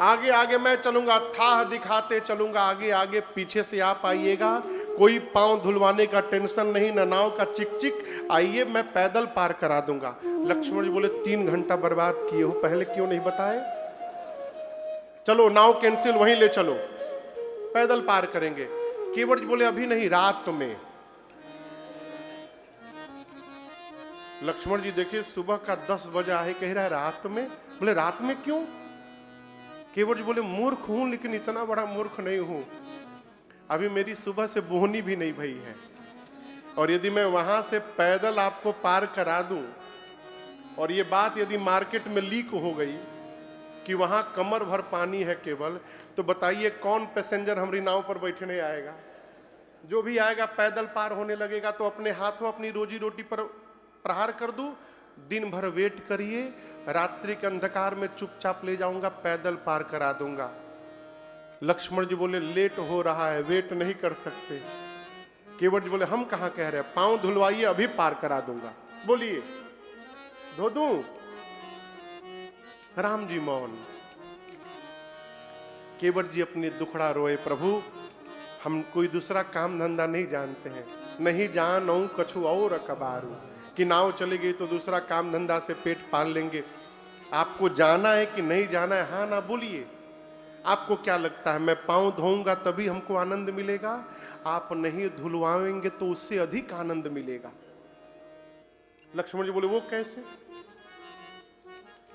आगे आगे मैं चलूंगा, थाह दिखाते चलूंगा, आगे आगे पीछे से आप आइएगा, कोई पांव धुलवाने का टेंशन नहीं, न नाव का चिक चिक, आइए मैं पैदल पार करा दूंगा। लक्ष्मण जी बोले 3 घंटा बर्बाद किए हो, पहले क्यों नहीं बताए? चलो नाव कैंसिल, वहीं ले चलो, पैदल पार करेंगे। केवट जी बोले अभी नहीं, रात में। लक्ष्मण जी देखे सुबह का 10 बजा है, कह रहा है रात में। बोले रात में क्यों? केवट जी बोले मूर्ख हूं, लेकिन इतना बड़ा मूर्ख नहीं हूं, अभी मेरी सुबह से बोहनी भी नहीं भई है, और यदि मैं वहां से पैदल आपको पार करा दूं, और ये बात यदि मार्केट में लीक हो गई कि वहां कमर भर पानी है केवल, तो बताइए कौन पैसेंजर हमारी नाव पर बैठने आएगा? जो भी आएगा पैदल पार होने लगेगा, तो अपने हाथों अपनी रोजी रोटी पर प्रहार कर दूं। दिन भर वेट करिए, रात्रि के अंधकार में चुपचाप ले जाऊंगा, पैदल पार करा दूंगा। लक्ष्मण जी बोले लेट हो रहा है, वेट नहीं कर सकते। केवट जी बोले हम कहां कह रहे हैं, पांव धुलवाइए, अभी पार करा दूंगा। बोलिए धो दूं? राम जी मौन। केवट जी अपने दुखड़ा रोए, प्रभु हम कोई दूसरा काम धंधा नहीं जानते हैं, नहीं जानऊं कछु और कबारू, कि नाव चली गई तो दूसरा काम धंधा से पेट पाल लेंगे। आपको जाना है कि नहीं जाना है? हाँ ना बोलिए। आपको क्या लगता है मैं पांव धोऊंगा तभी हमको आनंद मिलेगा? आप नहीं धुलवाएंगे तो उससे अधिक आनंद मिलेगा। लक्ष्मण जी बोले वो कैसे?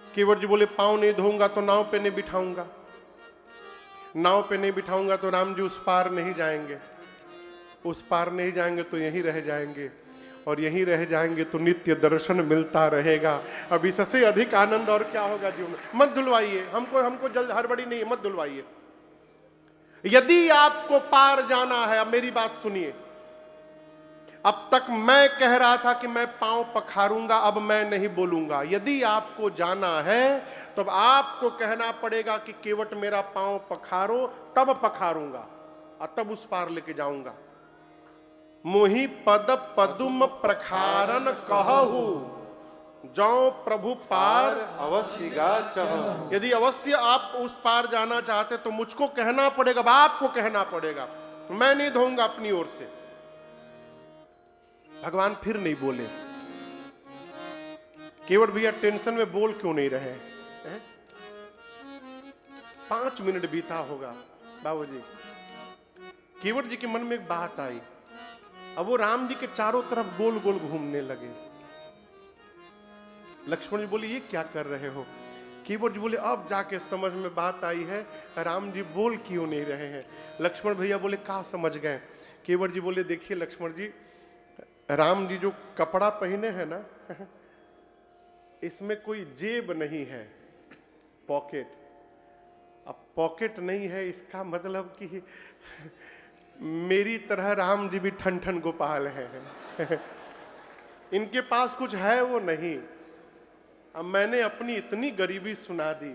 केवट जी बोले पांव नहीं धोऊंगा तो नाव पे नहीं बिठाऊंगा, नाव पे नहीं बिठाऊंगा तो राम जी उस पार नहीं जाएंगे, उस पार नहीं जाएंगे तो यहीं रह जाएंगे, और यहीं रह जाएंगे तो नित्य दर्शन मिलता रहेगा। अब इससे अधिक आनंद और क्या होगा जीवन में? मत धुलवाइए, हमको जल्द हड़बड़ी नहीं है, मत धुलवाइए। यदि आपको पार जाना है, अब मेरी बात सुनिए, अब तक मैं कह रहा था कि मैं पांव पखारूंगा, अब मैं नहीं बोलूंगा। यदि आपको जाना है तो अब आपको कहना पड़ेगा कि केवट मेरा पांव पखारो, तब पखारूंगा और तब उस पार लेके जाऊंगा। मोहि पद पदुम प्रखारन कहू, जाओ प्रभु पार अवश्य गा चहु। यदि अवश्य आप उस पार जाना चाहते तो मुझको कहना पड़ेगा, आपको कहना पड़ेगा, मैं नहीं धोऊंगा अपनी ओर से। भगवान फिर नहीं बोले। केवट भैया टेंशन में बोल क्यों नहीं रहे हैं? 5 मिनट बीता होगा बाबूजी, केवट जी के मन में एक बात आई, अब वो राम जी के चारों तरफ गोल गोल घूमने लगे। लक्ष्मण जी बोले ये क्या कर रहे हो? केवट जी बोले अब जाके समझ में बात आई है, राम जी बोल क्यों नहीं रहे हैं। लक्ष्मण भैया बोले कहाँ समझ गए? केवट जी बोले देखिए लक्ष्मण जी, राम जी जो कपड़ा पहने हैं ना, इसमें कोई जेब नहीं है, पॉकेट। अब पॉकेट नहीं है इसका मतलब कि मेरी तरह राम जी भी ठन ठन गोपाल हैं। इनके पास कुछ है वो नहीं। अब मैंने अपनी इतनी गरीबी सुना दी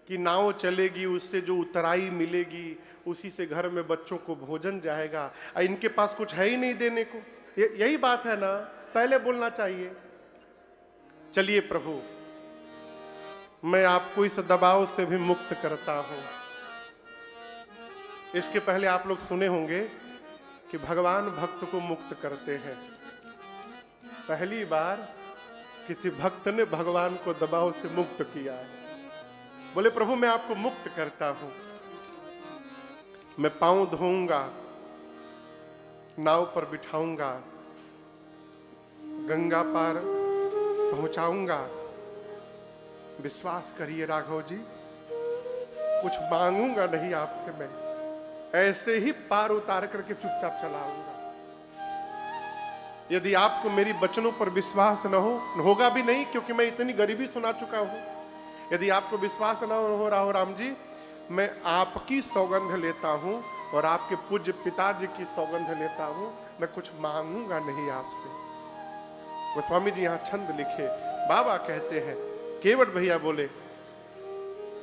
कि नाव चलेगी, उससे जो उतराई मिलेगी उसी से घर में बच्चों को भोजन जाएगा, और इनके पास कुछ है ही नहीं देने को। यही बात है ना, पहले बोलना चाहिए। चलिए प्रभु, मैं आपको इस दबाव से भी मुक्त करता हूं। इसके पहले आप लोग सुने होंगे कि भगवान भक्त को मुक्त करते हैं। पहली बार किसी भक्त ने भगवान को दबाव से मुक्त किया है। बोले प्रभु मैं आपको मुक्त करता हूं, मैं पांव धोऊंगा, नाव पर बिठाऊंगा, गंगा पार पहुंचाऊंगा। विश्वास करिए राघव जी, कुछ मांगूंगा नहीं आपसे, मैं ऐसे ही पार उतार करके चुपचाप चला आऊंगा। यदि आपको मेरी वचनों पर विश्वास न होगा भी नहीं, क्योंकि मैं इतनी गरीबी सुना चुका हूं। यदि आपको विश्वास न हो रहा हो राम जी, मैं आपकी सौगंध लेता हूं और आपके पूज्य पिताजी की सौगंध लेता हूं, मैं कुछ मांगूंगा नहीं आपसे। गोस्वामी जी यहां छंद लिखे, बाबा कहते हैं, केवट भैया बोले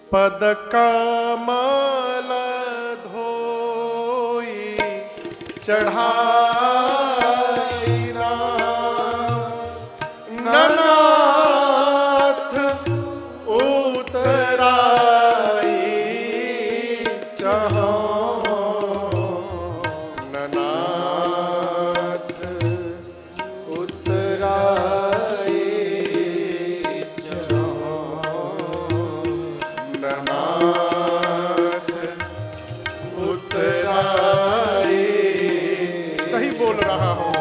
पद का माला धोई चढ़ाई नाथ उतराई, दीननाथ उतराए। सही बोल रहा हूं।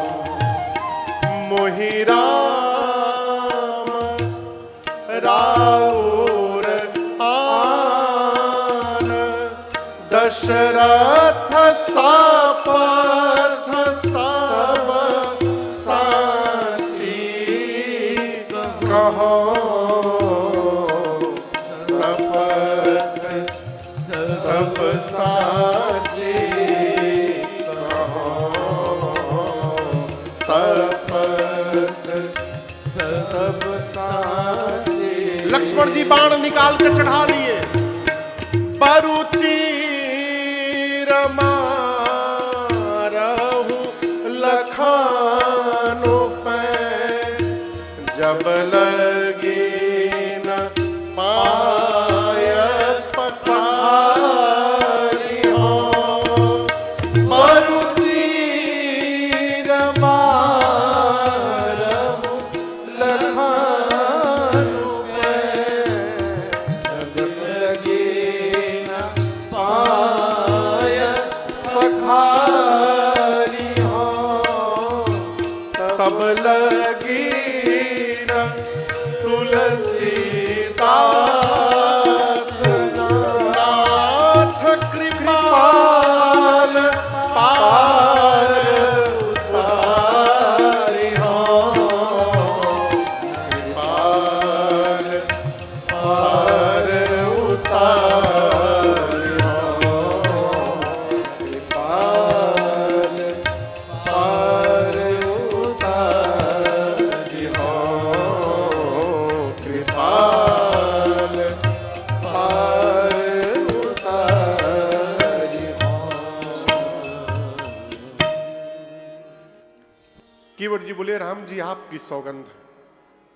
मोहि राम राउर आन, दशरथ सापथ सब साची कहो, सपथ सब साची कहो, सपथ सब साची। लक्ष्मण जी बाण निकाल के चढ़ा लिए। परुतीर मारहु लखानो पे, जब लगी न पायत पठारी हो। परुतीर मारहु लखानो पे, जब लगी न पायत पठारी हो। तब लगी न तुलसीदास नाथ कृपाल पार उतारी हो। कृपाल पार उतारी हो। कृपाल पार उतारी हो। कृपाल पार उतारी हो। केवट जी बोले, राम जी आपकी सौगंध,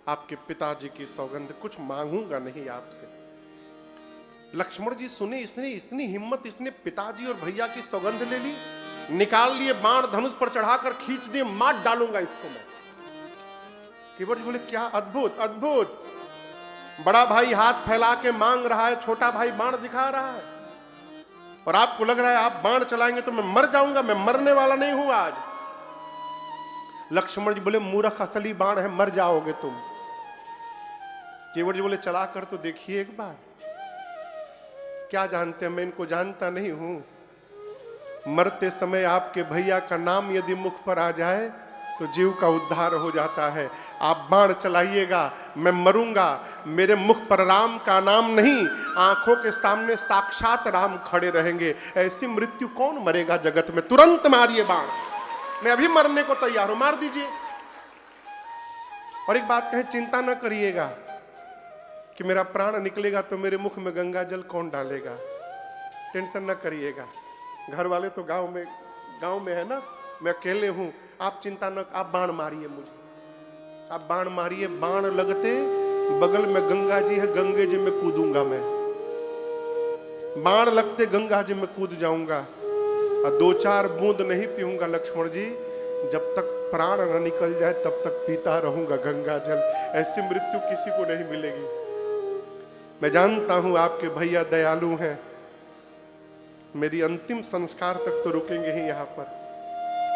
आपके पिताजी की सौगंध, कुछ मांगूंगा नहीं आपसे। लक्ष्मण जी सुने, इसने इतनी हिम्मत, इसने पिताजी और भैया की सौगंध ले ली। निकाल लिए बाण, धनुष पर चढ़ाकर खींच दिए, मार डालूंगा इसको मैं। केवट जी बोले, क्या अद्भुत अद्भुत। बड़ा भाई हाथ फैला के मांग रहा है, छोटा भाई बाण दिखा रहा है, और आपको लग रहा है आप बाण चलाएंगे तो मैं मर जाऊंगा। मैं मरने वाला नहीं हूं आज। लक्ष्मण जी बोले, मूर्ख, असली बाण है, मर जाओगे तुम। केवट जी बोले, चला कर तो देखिए एक बार। क्या जानते हैं, मैं इनको जानता नहीं हूं। मरते समय आपके भैया का नाम यदि मुख पर आ जाए तो जीव का उद्धार हो जाता है। आप बाण चलाइएगा, मैं मरूंगा, मेरे मुख पर राम का नाम नहीं, आंखों के सामने साक्षात राम खड़े रहेंगे। ऐसी मृत्यु कौन मरेगा जगत में। तुरंत मारिए बाण, मैं अभी मरने को तैयार हूं, मार दीजिए। और एक बात कहें, चिंता न करिएगा कि मेरा प्राण निकलेगा तो मेरे मुख में गंगा जल कौन डालेगा। टेंशन न करिएगा। घर वाले तो गांव में है ना, मैं अकेले हूं। आप चिंता न, आप बाण मारिए मुझे, आप बाण मारिए। बाण लगते बगल में गंगा जी है, गंगे जी में कूदूंगा मैं। बाण लगते गंगा जी में कूद जाऊंगा, और 2-4 बूंद नहीं पीऊंगा लक्ष्मण जी, जब तक प्राण न निकल जाए तब तक पीता रहूंगा गंगा जल। ऐसी मृत्यु किसी को नहीं मिलेगी। मैं जानता हूं आपके भैया दयालु हैं, मेरी अंतिम संस्कार तक तो रुकेंगे ही यहां पर।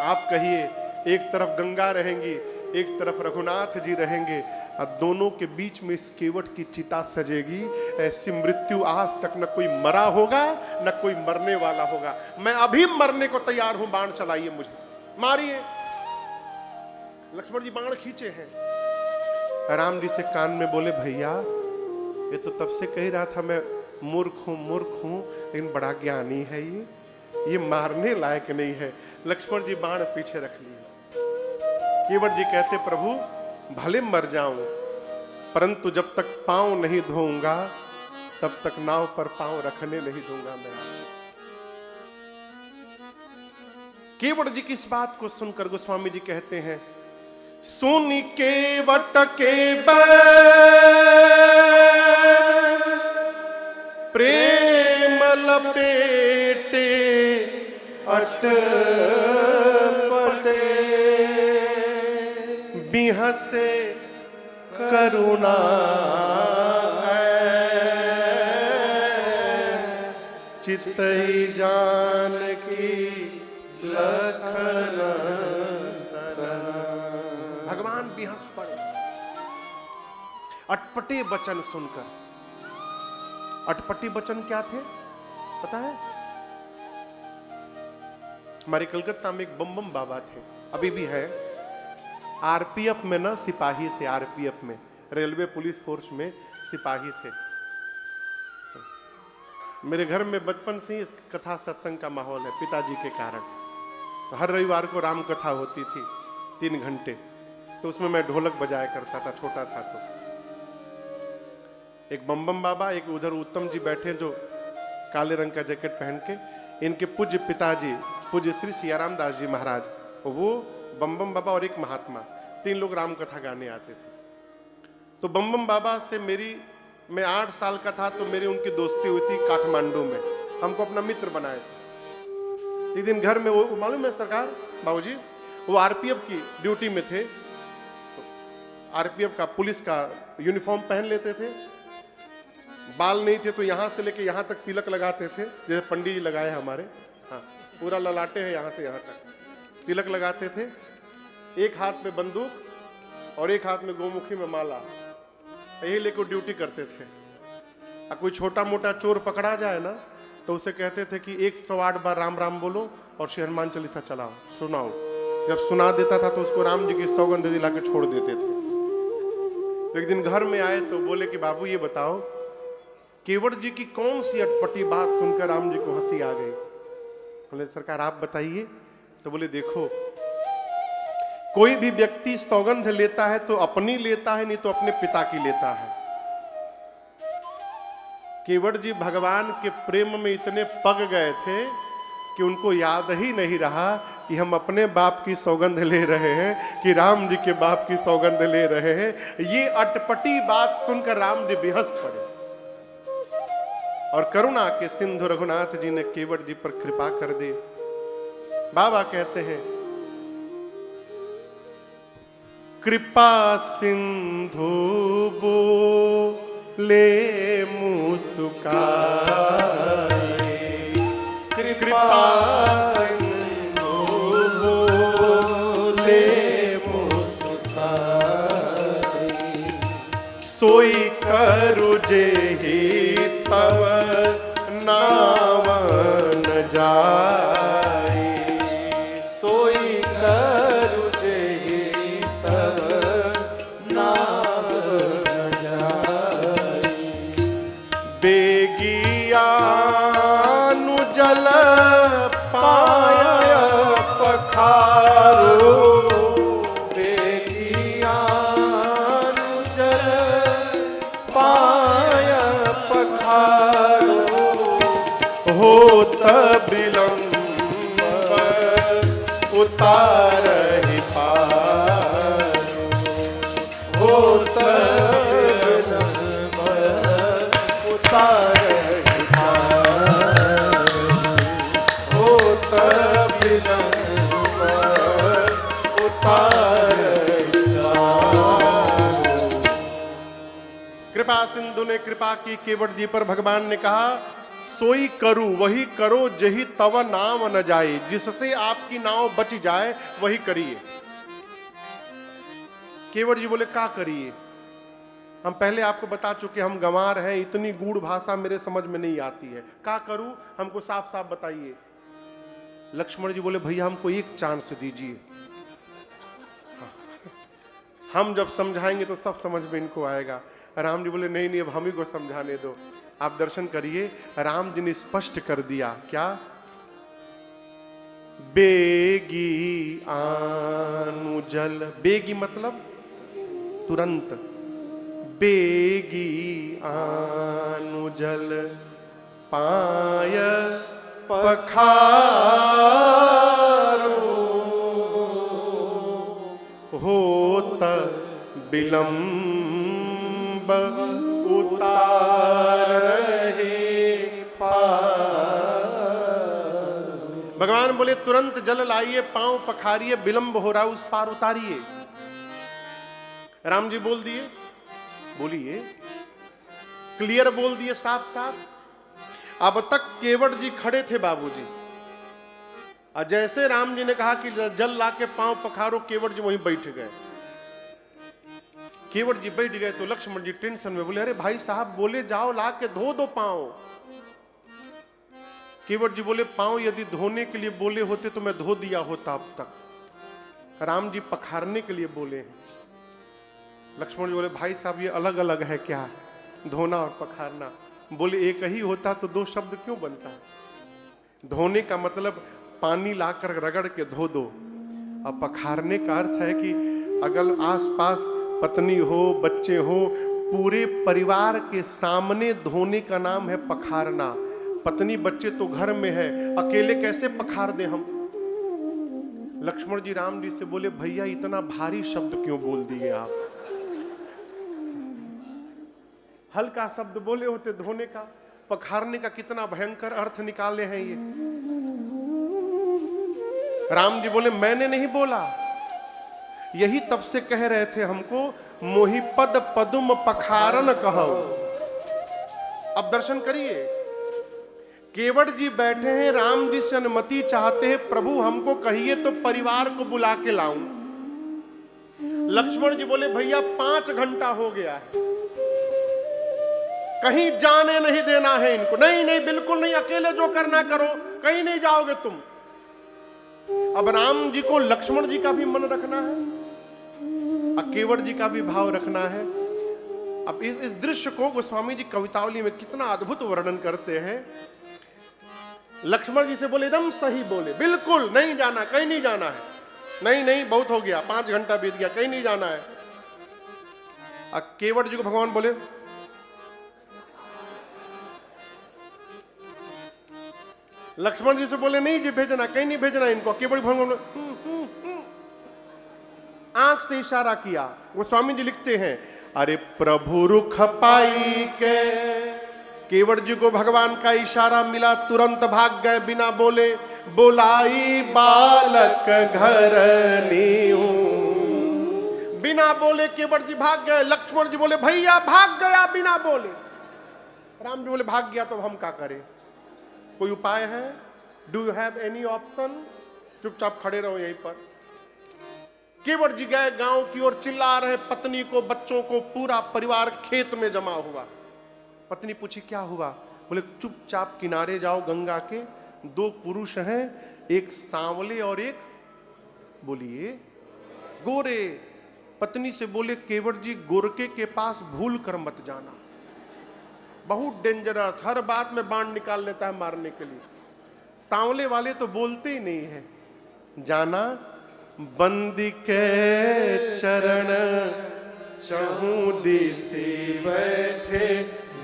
आप कहिए, एक तरफ गंगा रहेंगी, एक तरफ रघुनाथ जी रहेंगे, और दोनों के बीच में इस केवट की चिता सजेगी। ऐसी मृत्यु आज तक न कोई मरा होगा, न कोई मरने वाला होगा। मैं अभी मरने को तैयार हूं, बाण चलाइए मुझे, मारिए। लक्ष्मण जी बाण खींचे हैं। राम जी से कान में बोले, भैया ये तो तब से कह रहा था मैं मूर्ख हूं, लेकिन बड़ा ज्ञानी है ये मारने लायक नहीं है। लक्ष्मण जी बाण पीछे रख लिए। केवट जी कहते, प्रभु भले मर जाऊं, परंतु जब तक पांव नहीं धोऊंगा तब तक नाव पर पांव रखने नहीं दूंगा मैं। केवट जी की इस बात को सुनकर गोस्वामी जी कहते हैं, सुन केवट के प्रेम लपेटे अटपटे, बिहसे करुणा चितई जानकी लखन तना। भगवान बेहस पड़े अटपटे वचन सुनकर। अटपटे वचन क्या थे पता है? हमारे कलकत्ता में एक बम बम बाबा थे, अभी भी है। आरपीएफ में ना सिपाही थे, आरपीएफ में, रेलवे पुलिस फोर्स में सिपाही थे। मेरे घर में बचपन से ही कथा सत्संग का माहौल है पिताजी के कारण। तो हर रविवार को राम कथा होती थी 3 घंटे, तो उसमें मैं ढोलक बजाया करता था, छोटा था तो। एक बम बम बाबा, एक उधर उत्तम जी बैठे जो काले रंग का जैकेट पहन के, इनके पूज्य पिताजी पूज्य श्री सियाराम दास जी महाराज, वो बम बम बाबा और एक महात्मा, 3 लोग राम कथा गाने आते थे। तो बम बम बाबा से मैं 8 साल का था तो मेरी उनकी दोस्ती हुई थी काठमांडू में, हमको अपना मित्र बनाए थे। एक दिन घर में वो मालूम है सरकार बाबूजी, वो आरपीएफ की ड्यूटी में थे, तो आरपीएफ का पुलिस का यूनिफॉर्म पहन लेते थे, बाल नहीं थे तो यहां से लेके यहां तक तिलक लगाते थे, जैसे पंडित जी लगाए हैं हमारे, हाँ पूरा ललाटे हैं यहां से यहां तक तिलक लगाते थे। एक हाथ में बंदूक और एक हाथ में गोमुखी में माला, यही लेकर ड्यूटी करते थे। और कोई छोटा मोटा चोर पकड़ा जाए ना तो उसे कहते थे कि 108 बार राम राम बोलो और श्री हनुमान चालीसा चलाओ, सुनाओ। जब सुना देता था तो उसको राम जी की सौगंध दिला के छोड़ देते थे। तो एक दिन घर में आए तो बोले कि बाबू ये बताओ केवट जी की कौन सी अटपटी बात सुनकर राम जी को हंसी आ गई? बोले सरकार आप बताइए। तो बोले देखो, कोई भी व्यक्ति सौगंध लेता है तो अपनी लेता है, नहीं तो अपने पिता की लेता है। केवट जी भगवान के प्रेम में इतने पग गए थे कि उनको याद ही नहीं रहा कि हम अपने बाप की सौगंध ले रहे हैं कि राम जी के बाप की सौगंध ले रहे हैं। ये अटपटी बात सुनकर राम जी बेहस पड़े और करुणा के सिंधु रघुनाथ जी ने केवट जी पर कृपा कर दी। बाबा कहते हैं कृपा सिंधु बोले मुस्काए, कृपा सिंधु बोले मुस्काए, सोई करु जेहि तव नाम न जाए, सोई करु जेहि तव नाम न जाए। बेगियानु जल पाया पखारो, बेगियानु जल पाया पखारो, होत विलंब उतारहि पारो, होत विलंब उतारहि पारो, होत विलंब उतारहि पारो। कृपा सिंधु ने कृपा की केवट जी पर। भगवान ने कहा सोई करूं वही करो जही तव नाम न जाए, जिससे आपकी नाव बच जाए वही करिए। केवट जी बोले क्या करिए? हम पहले आपको बता चुके हम गंवार हैं, इतनी गूढ़ भाषा मेरे समझ में नहीं आती है, क्या करूं हमको साफ साफ बताइए। लक्ष्मण जी बोले भैया हमको एक चांस दीजिए, हम जब समझाएंगे तो सब समझ में इनको आएगा। राम जी बोले नहीं नहीं अब हम ही को समझाने दो, आप दर्शन करिए। राम जी ने स्पष्ट कर दिया क्या? बेगी आनु जल, बेगी मतलब तुरंत, बेगी आनु जल पाय पखारो, होत विलंब उतारहि पारो। भगवान बोले तुरंत जल लाइए, पांव पखारिए, विलंब हो रहा उस पार उतारिए। राम जी बोल दिए, बोलिए, क्लियर बोल दिए साफ साफ। अब तक केवट जी खड़े थे बाबूजी, और जैसे राम जी ने कहा कि जल ला के पांव पखारो, केवट जी वहीं बैठ गए। केवट जी बैठ गए तो लक्ष्मण जी टेंशन में बोले, अरे भाई साहब बोले जाओ ला के धो दो पांव। केवट जी बोले, पांव यदि धोने के लिए बोले होते तो मैं धो दिया होता अब तक। राम जी पखारने के लिए बोले हैं। लक्ष्मण जी बोले, भाई साहब ये अलग अलग है क्या, धोना और पखारना? बोले एक ही होता तो दो शब्द क्यों बनता है? धोने का मतलब पानी लाकर रगड़ के धो दो, और पखारने का अर्थ है कि अगर आसपास पत्नी हो, बच्चे हो, पूरे परिवार के सामने धोने का नाम है पखारना। पत्नी बच्चे तो घर में है, अकेले कैसे पखार दे हम? लक्ष्मण जी राम जी से बोले, भैया इतना भारी शब्द क्यों बोल दिए आप? हल्का शब्द बोले होते धोने का, पखारने का कितना भयंकर अर्थ निकाले हैं ये। राम जी बोले, मैंने नहीं बोला, यही तब से कह रहे थे हमको, मोहि पद पदुम पखारन कहो। अब दर्शन करिए, केवट जी बैठे हैं, राम जी से अनुमति चाहते हैं, प्रभु हमको कहिए तो परिवार को बुला के लाऊं। लक्ष्मण जी बोले, भैया 5 घंटा हो गया है, कहीं जाने नहीं देना है इनको। नहीं नहीं बिल्कुल नहीं, अकेले जो करना करो, कहीं नहीं जाओगे तुम। अब राम जी को लक्ष्मण जी का भी मन रखना है, और केवट जी का भी भाव रखना है। अब इस दृश्य को गोस्वामी जी कवितावली में कितना अद्भुत वर्णन करते हैं। लक्ष्मण जी से बोले, एकदम सही बोले, बिल्कुल नहीं जाना, कहीं नहीं जाना है। नहीं नहीं बहुत हो गया, 5 घंटा बीत गया, कहीं नहीं जाना है। और केवट जी को भगवान बोले, लक्ष्मण जी से बोले, नहीं जी भेजना, कहीं नहीं भेजना इनको। केवट भगवान आंख से इशारा किया। वो स्वामी जी लिखते हैं, अरे प्रभु रुख पाई के, केवट जी को भगवान का इशारा मिला, तुरंत भाग गए बिना बोले। बोलाई बालक घर नीहू, बिना बोले केवट जी भाग गए। लक्ष्मण जी बोले, भैया भाग गया बिना बोले। राम जी बोले, भाग गया तो हम क्या करें, कोई उपाय है? Do you have any option? चुपचाप खड़े रहो यहीं पर। केवट जी गए गांव की ओर, चिल्ला रहे, पत्नी को, बच्चों को, पूरा परिवार खेत में जमा हुआ। पत्नी पूछी, क्या हुआ? बोले, चुपचाप किनारे जाओ गंगा के, 2 पुरुष हैं, एक सांवले और एक, बोलिए, गोरे। पत्नी से बोले, केवट जी गोरके के पास भूल कर मत जाना, बहुत डेंजरस, हर बात में बाण निकाल लेता है मारने के लिए। सांवले वाले तो बोलते ही नहीं है। जाना बंदी के चरण चहु दिसी बैठे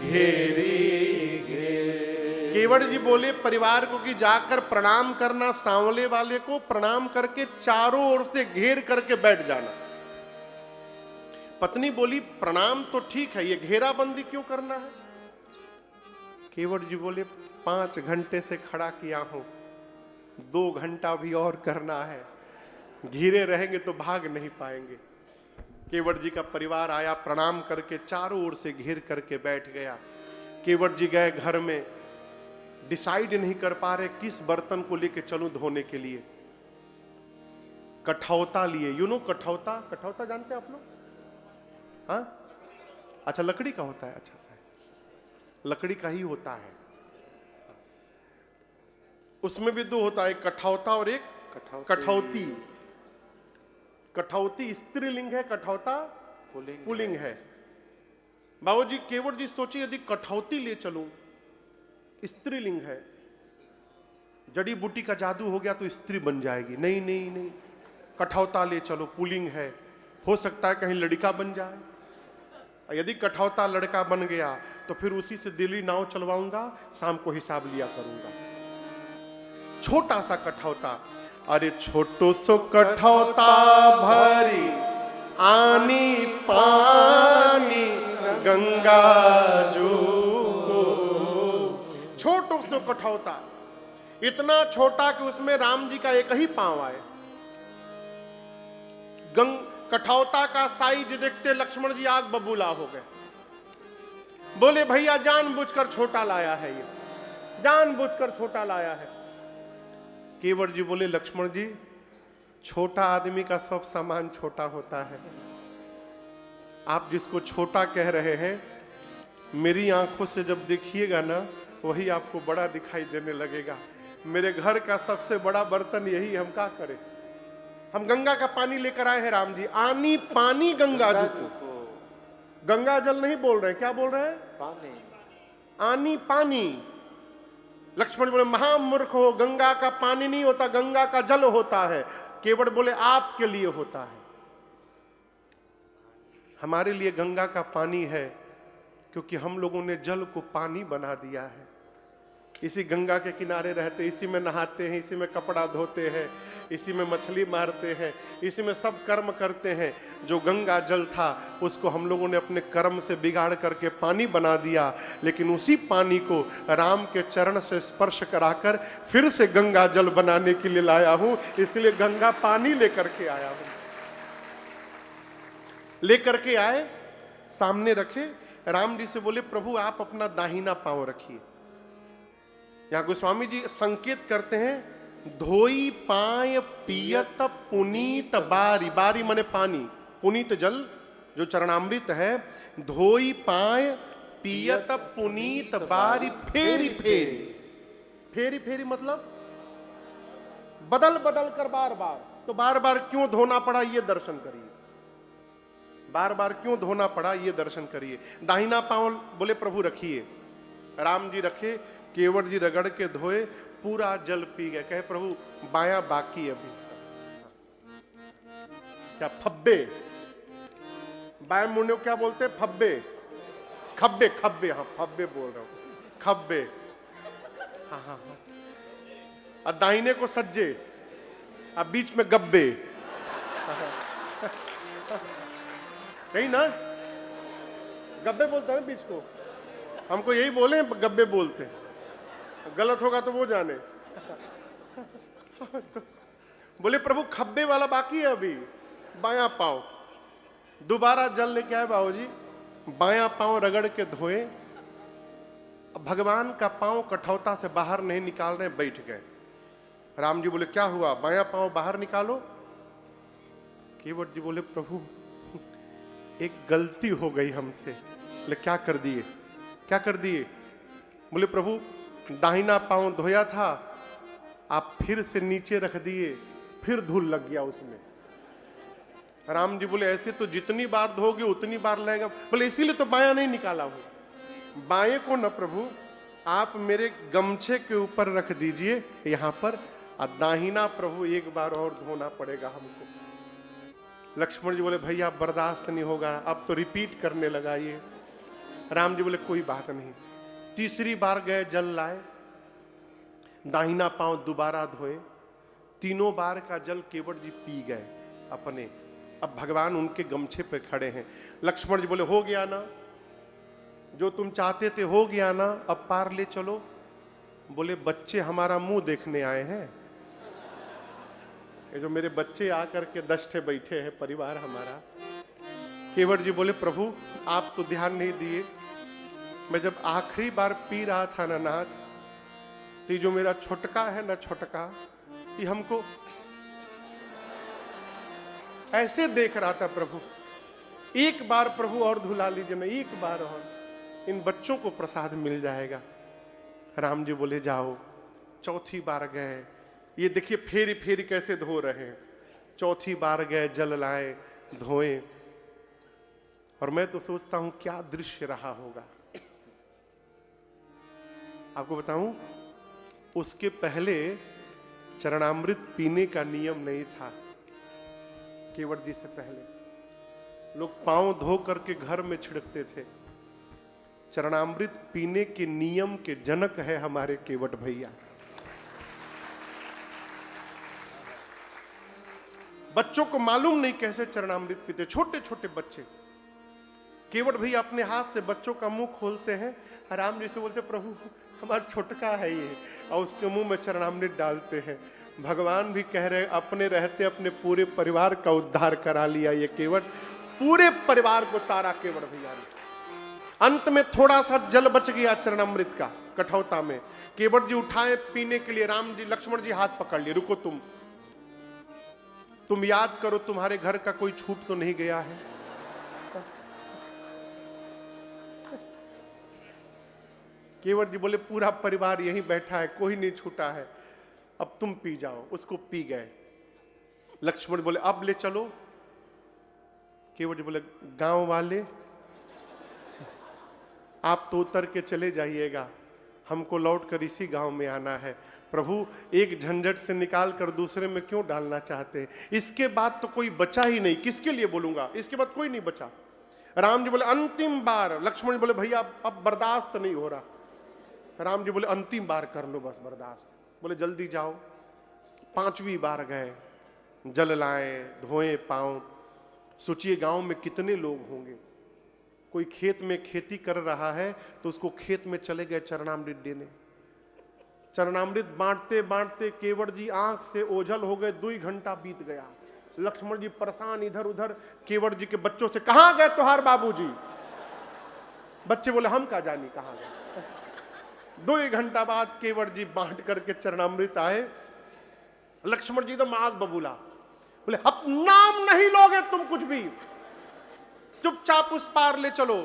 घेरी घेर। केवट जी बोले परिवार को कि जाकर प्रणाम करना, सांवले वाले को प्रणाम करके चारों ओर से घेर करके बैठ जाना। पत्नी बोली, प्रणाम तो ठीक है, ये घेराबंदी क्यों करना है? केवट जी बोले, 5 घंटे से खड़ा किया हूं, 2 घंटा भी और करना है, घिरे रहेंगे तो भाग नहीं पाएंगे। केवट जी का परिवार आया, प्रणाम करके चारों ओर से घेर करके बैठ गया। केवट जी गए घर में, डिसाइड नहीं कर पा रहे किस बर्तन को लेके चलूं धोने के लिए। कठौता लिए, यू नो कठौता, कठौता जानते हैं आप लोग? हाँ, अच्छा लकड़ी का होता है, अच्छा लकड़ी का ही होता है। उसमें भी 2 होता है, एक कठौता और एक कठौती। कठौती स्त्रीलिंग है, कठौता पुल्लिंग है। बाबूजी केवट जी सोचे, यदि कठौती ले चलूं, स्त्रीलिंग है, जड़ी बूटी का जादू हो गया तो स्त्री बन जाएगी। नहीं नहीं नहीं, कठौता ले चलो, पुल्लिंग है, हो सकता है कहीं लड़का बन जाए। यदि कठौता लड़का बन गया तो फिर उसी से दिल्ली नाव चलवाऊंगा, शाम को हिसाब लिया करूंगा। छोटा सा कठौता, अरे छोटो सो कठौता भरी आनी पानी गंगा जू को। छोटो सो कठौता, इतना छोटा कि उसमें राम जी का एक ही पांव आए। कठौता का साइज देखते लक्ष्मण जी आग बबूला हो गए। बोले भैया जानबूझकर छोटा लाया है ये। जानबूझकर छोटा लाया है। केवट जी बोले लक्ष्मण जी, छोटा आदमी का सब सामान छोटा होता है। आप जिसको छोटा कह रहे हैं, मेरी आंखों से जब देखिएगा ना, वही आपको बड़ा दिखाई देने लगेगा। मेरे घर का सबसे बड़ा बर्तन यही, हम क्या करें? हम गंगा का पानी लेकर आए हैं राम जी, आनी पानी गंगा जी को। गंगा जल नहीं बोल रहे हैं, क्या बोल रहे हैं? पानी। आनी पानी। लक्ष्मण बोले महामूर्ख हो, गंगा का पानी नहीं होता, गंगा का जल होता है। केवट बोले आपके लिए होता है, हमारे लिए गंगा का पानी है, क्योंकि हम लोगों ने जल को पानी बना दिया है। इसी गंगा के किनारे रहते, इसी में नहाते हैं, इसी में कपड़ा धोते हैं, इसी में मछली मारते हैं, इसी में सब कर्म करते हैं। जो गंगा जल था उसको हम लोगों ने अपने कर्म से बिगाड़ करके पानी बना दिया, लेकिन उसी पानी को राम के चरण से स्पर्श कराकर फिर से गंगा जल बनाने के लिए लाया हूं। इसलिए गंगा पानी लेकर के आया हूं। लेकर के आए, सामने रखे। राम जी से बोले प्रभु आप अपना दाहिना पांव रखिए। यहां गोस्वामी जी संकेत करते हैं, धोई पाय पियत पुनीत बारी। बारी माने पानी, पुनीत जल जो चरणामृत है। धोई पाय पियत पुनीत बारी, फेरी फेरी। फेरी फेरी मतलब बदल बदल कर बार बार। तो बार बार क्यों धोना पड़ा ये दर्शन करिए, बार बार क्यों धोना पड़ा ये दर्शन करिए। दाहिना पांव बोले प्रभु रखिए। राम जी रखे, केवट जी रगड़ के धोए, पूरा जल पी गए। कहे प्रभु बायां बाकी अभी। क्या फब्बे? बाएं मुंडे को क्या बोलते हैं? फब्बे, खब्बे, खब्बे। हाँ फब्बे बोल रहा हूं, खब्बे। हाँ हाँ हाँ। और दाहिने को सज्जे, अब बीच में गब्बे। कहीं ना गब्बे बोलते हैं बीच को, हमको यही बोले गब्बे बोलते हैं, गलत होगा तो वो जाने। बोले प्रभु खब्बे वाला बाकी है अभी, बायां पांव। दोबारा जल लेके आए बाबूजी, बायां पांव रगड़ के धोए। भगवान का पांव कठौता से बाहर नहीं निकाल रहे, बैठ गए। राम जी बोले क्या हुआ? बायां पांव बाहर निकालो। केवट जी बोले प्रभु एक गलती हो गई हमसे। बोले क्या कर दिए? क्या कर दिए? बोले प्रभु दाहिना पांव धोया था, आप फिर से नीचे रख दिए, फिर धूल लग गया उसमें। राम जी बोले ऐसे तो जितनी बार धोगे उतनी बार लगेगा। बोले इसीलिए तो बायां नहीं निकाला हूं। बाएं को न प्रभु आप मेरे गमछे के ऊपर रख दीजिए यहां पर, और दाहिना प्रभु एक बार और धोना पड़ेगा हमको। लक्ष्मण जी बोले भैया बर्दाश्त नहीं होगा, अब तो रिपीट करने लगा ये। राम जी बोले कोई बात नहीं। तीसरी बार गए, जल लाए, दाहिना पांव दोबारा धोए। तीनों बार का जल केवट जी पी गए अपने। अब भगवान उनके गमछे पे खड़े हैं। लक्ष्मण जी बोले हो गया ना, जो तुम चाहते थे हो गया ना, अब पार ले चलो। बोले बच्चे हमारा मुंह देखने आए हैं, ये जो मेरे बच्चे आकर के 10 ठे बैठे हैं, परिवार हमारा। केवट जी बोले प्रभु आप तो ध्यान नहीं दिए, मैं जब आखिरी बार पी रहा था ना नाथ, तो जो मेरा छोटका है ना, छोटका, ये हमको ऐसे देख रहा था प्रभु। एक बार प्रभु और धुला लीजिए ना, एक बार और, इन बच्चों को प्रसाद मिल जाएगा। राम जी बोले जाओ। चौथी बार गए, ये देखिए फेरी फेरी कैसे धो रहे हैं। चौथी बार गए, जल लाए, धोए। और मैं तो सोचता हूं क्या दृश्य रहा होगा। आपको बताऊं, उसके पहले चरणामृत पीने का नियम नहीं था। केवट जी से पहले लोग पांव धो करके घर में छिड़कते थे। चरणामृत पीने के नियम के जनक है हमारे केवट भैया। बच्चों को मालूम नहीं कैसे चरणामृत पीते, छोटे छोटे बच्चे। केवट भैया अपने हाथ से बच्चों का मुंह खोलते हैं, राम जी से बोलते प्रभु हमारा छोटका है ये, और उसके मुंह में चरणामृत डालते हैं। भगवान भी कह रहे अपने रहते अपने पूरे परिवार का उद्धार करा लिया ये केवट, पूरे परिवार को तारा केवट भैया ने। अंत में थोड़ा सा जल बच गया चरणामृत का कठौता में। केवट जी उठाए पीने के लिए, राम जी लक्ष्मण जी हाथ पकड़ लिए, रुको तुम याद करो तुम्हारे घर का कोई छूट तो नहीं गया है। केवट जी बोले पूरा परिवार यहीं बैठा है, कोई नहीं छूटा है, अब तुम पी जाओ। उसको पी गए। लक्ष्मण बोले अब ले चलो। केवट जी बोले गांव वाले आप तो उतर के चले जाइएगा, हमको लौट कर इसी गांव में आना है। प्रभु एक झंझट से निकाल कर दूसरे में क्यों डालना चाहते हैं? इसके बाद तो कोई बचा ही नहीं, किसके लिए बोलूंगा, इसके बाद कोई नहीं बचा। राम जी बोले अंतिम बार। लक्ष्मण जी बोले भैया अब बर्दाश्त नहीं हो रहा। राम जी बोले अंतिम बार कर लो बस बर्दाश्त। बोले जल्दी जाओ। 5वीं बार गए, जल लाए, धोए पांव। सोचिए गांव में कितने लोग होंगे। कोई खेत में खेती कर रहा है तो उसको खेत में चले गए चरणामृत देने। चरणामृत बांटते बांटते केवट जी आंख से ओझल हो गए। 2 घंटा बीत गया। लक्ष्मण जी परेशान इधर उधर। केवट जी के बच्चों से कहां गए तुहार बाबूजी? बच्चे बोले हम क्या जानी कहां गए। 2 घंटा बाद केवट जी बांट करके चरणामृत आए। लक्ष्मण जी तो आग बबूला, बोले अब नाम नहीं लोगे तुम कुछ भी, चुपचाप उस पार ले चलो।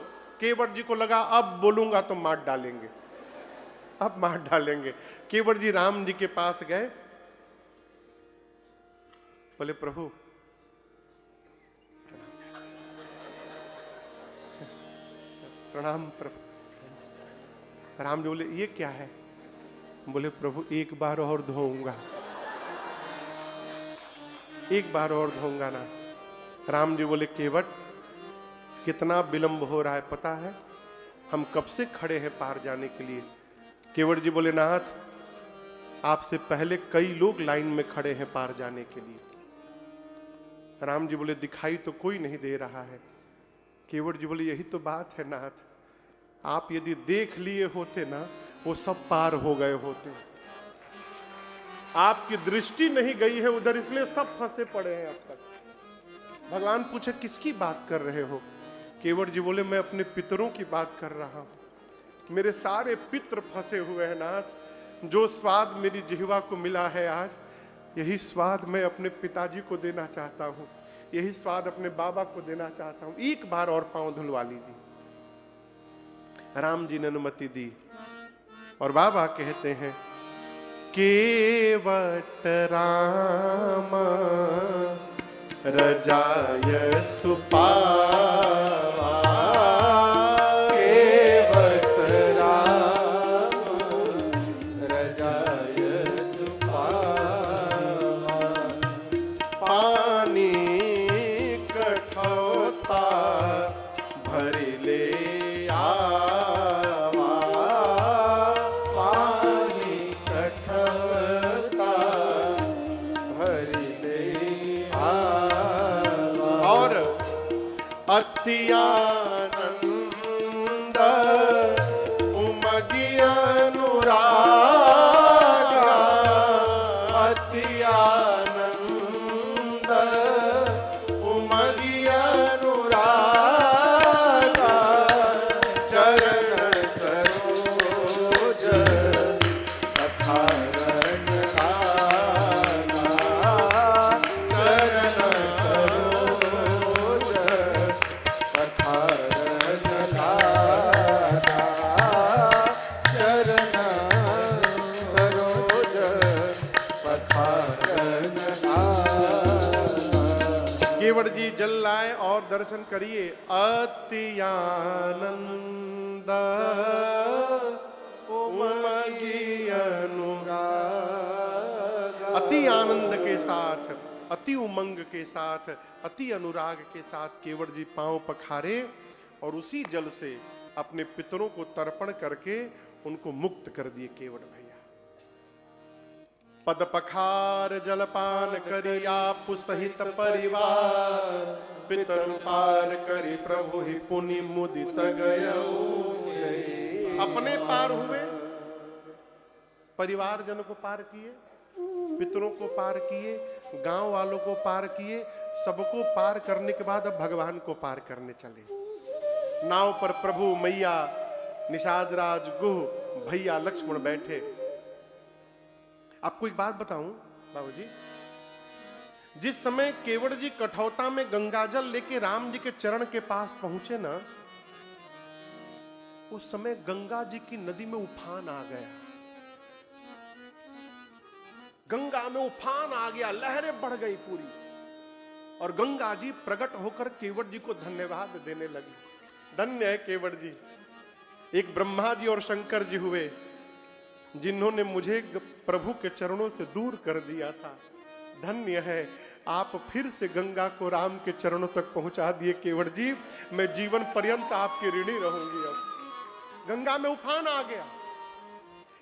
केवट जी को लगा अब बोलूंगा तो मार डालेंगे, अब मार डालेंगे। केवट जी राम जी के पास गए, बोले प्रभु प्रणाम प्रभु। राम जी बोले ये क्या है? बोले प्रभु एक बार और धोऊंगा, एक बार और धोऊंगा ना। राम जी बोले केवट कितना विलंब हो रहा है पता है? हम कब से खड़े हैं पार जाने के लिए। केवट जी बोले नाथ आपसे पहले कई लोग लाइन में खड़े हैं पार जाने के लिए। राम जी बोले दिखाई तो कोई नहीं दे रहा है। केवट जी बोले यही तो बात है नाथ, आप यदि देख लिए होते ना वो सब पार हो गए होते। आपकी दृष्टि नहीं गई है उधर, इसलिए सब फंसे पड़े हैं अब तक। भगवान पूछे किसकी बात कर रहे हो? केवट जी बोले मैं अपने पितरों की बात कर रहा हूं। मेरे सारे पितर फंसे हुए हैं नाथ। जो स्वाद मेरी जिह्वा को मिला है आज, यही स्वाद मैं अपने पिताजी को देना चाहता हूं, यही स्वाद अपने बाबा को देना चाहता हूं। एक बार और पांव धुलवा लीजिए। राम जी ने अनुमति दी और बाबा कहते हैं केवट राम रजाय सुपावा, केवट राम रजाय सुपावा। पानी कठौता भर ले आवा, पानी कठौता भर ले आवा। और अति आनंद उमगी अनुरागा, अति आनंद उमगी अनुरागा। चरण सरोज अखारन लागा, चरण सरोज अखारन लागा, चरण सरोज अखारन लागा। केवट जी जल लाए और दर्शन करिए। अति आनंद उमगी अनुराग। अति आनंद के साथ, अति उमंग के साथ, अति अनुराग के साथ केवट जी पांव पखारे और उसी जल से अपने पितरों को तर्पण करके उनको मुक्त कर दिए। केवट भैया पद पखार जलपान करी आप सहित परिवार, पितर पार करी प्रभु ही पुनि मुदित गयो। अपने पार हुए, परिवार जन को पार किए, पितरों को पार किए, गांव वालों को पार किए। सबको पार करने के बाद अब भगवान को पार करने चले। नाव पर प्रभु, मैया, निषाद राज, गुह, भैया लक्ष्मण बैठे। आपको एक बात बताऊं बाबूजी, जिस समय केवट जी कठौता में गंगाजल लेके राम जी के चरण के पास पहुंचे ना, उस समय गंगा जी की नदी में उफान आ गया। गंगा में उफान आ गया, लहरें बढ़ गई पूरी, और गंगा जी प्रकट होकर केवट जी को धन्यवाद देने लगी। धन्य है केवट जी, एक ब्रह्मा जी और शंकर जी हुए जिन्होंने मुझे प्रभु के चरणों से दूर कर दिया था। धन्य है, आप फिर से गंगा को राम के चरणों तक पहुंचा दिए केवट जी। मैं जीवन पर्यंत आपकी ऋणी रहूंगी। अब गंगा में उफान आ गया,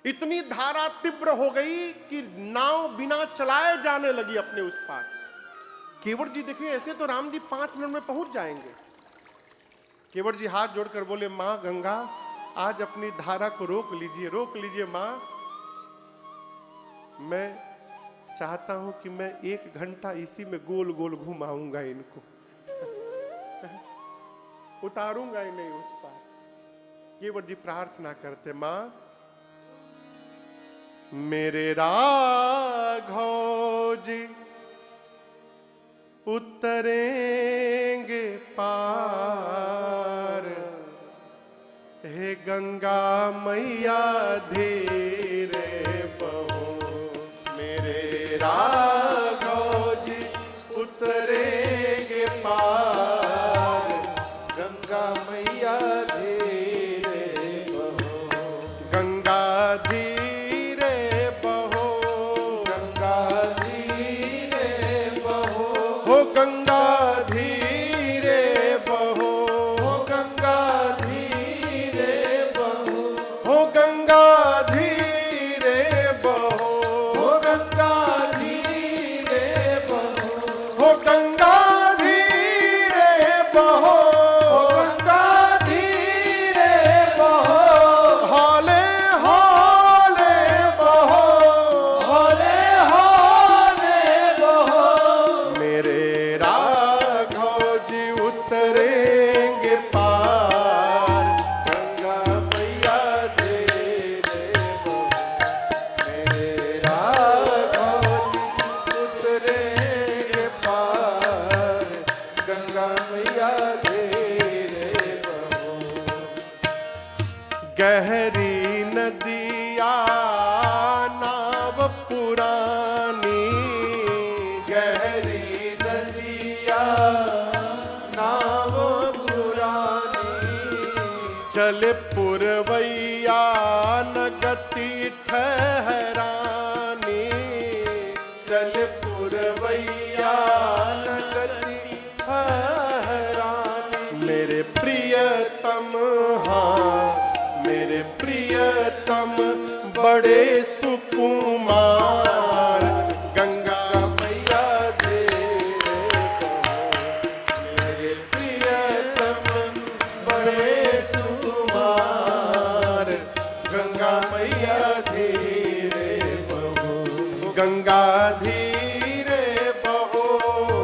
इतनी धारा तीव्र हो गई कि नाव बिना चलाए जाने लगी अपने उस पार। केवट जी देखिए, ऐसे तो राम जी 5 मिनट में पहुंच जाएंगे। केवट जी हाथ जोड़कर बोले, मां गंगा, आज अपनी धारा को रोक लीजिए मां। मैं चाहता हूं कि मैं 1 घंटा इसी में गोल गोल घुमाऊंगा इनको, उतारूंगा ही नहीं उस पार। केवट जी प्रार्थना करते, मां मेरे राघव जी उतरेंगे पार, हे गंगा मैया धीरे बहो। मेरे राघव जी उतरेंगे पार, गंगा मैया धीरे बहो। गंगा धीरे बहो, गंगा धीरे बहो। हो गंगा धीरे बहो, हो गंगा धीरे बहो। हो गंगा धीरे बहो, हो गंगा धीरे बहो। हो गंगा धीरे बहो, हो गंगा धीरे बहो। हौले हौले बहो, हौले हौले बहो। मेरे राघव जी उतरेंगे पार, गंगा मैया धीरे बहो। मेरे राघव जी उतरेंगे पार, गंगा मैया धीरे बहो। गहरी नदिया नाव पुरानी, गहरी नदिया नाव पुरानी। चल पुरवैया न गति ठहरानी। चल पुरवैया न गति ठहरानी। मेरे प्रियतम, हाँ मेरे प्रियतम बड़े सुकुमार, गंगा मैया धीरे बहो। मेरे प्रियतम बड़े सुकुमार, गंगा मैया धीरे बहो। गंगा धीरे बहो,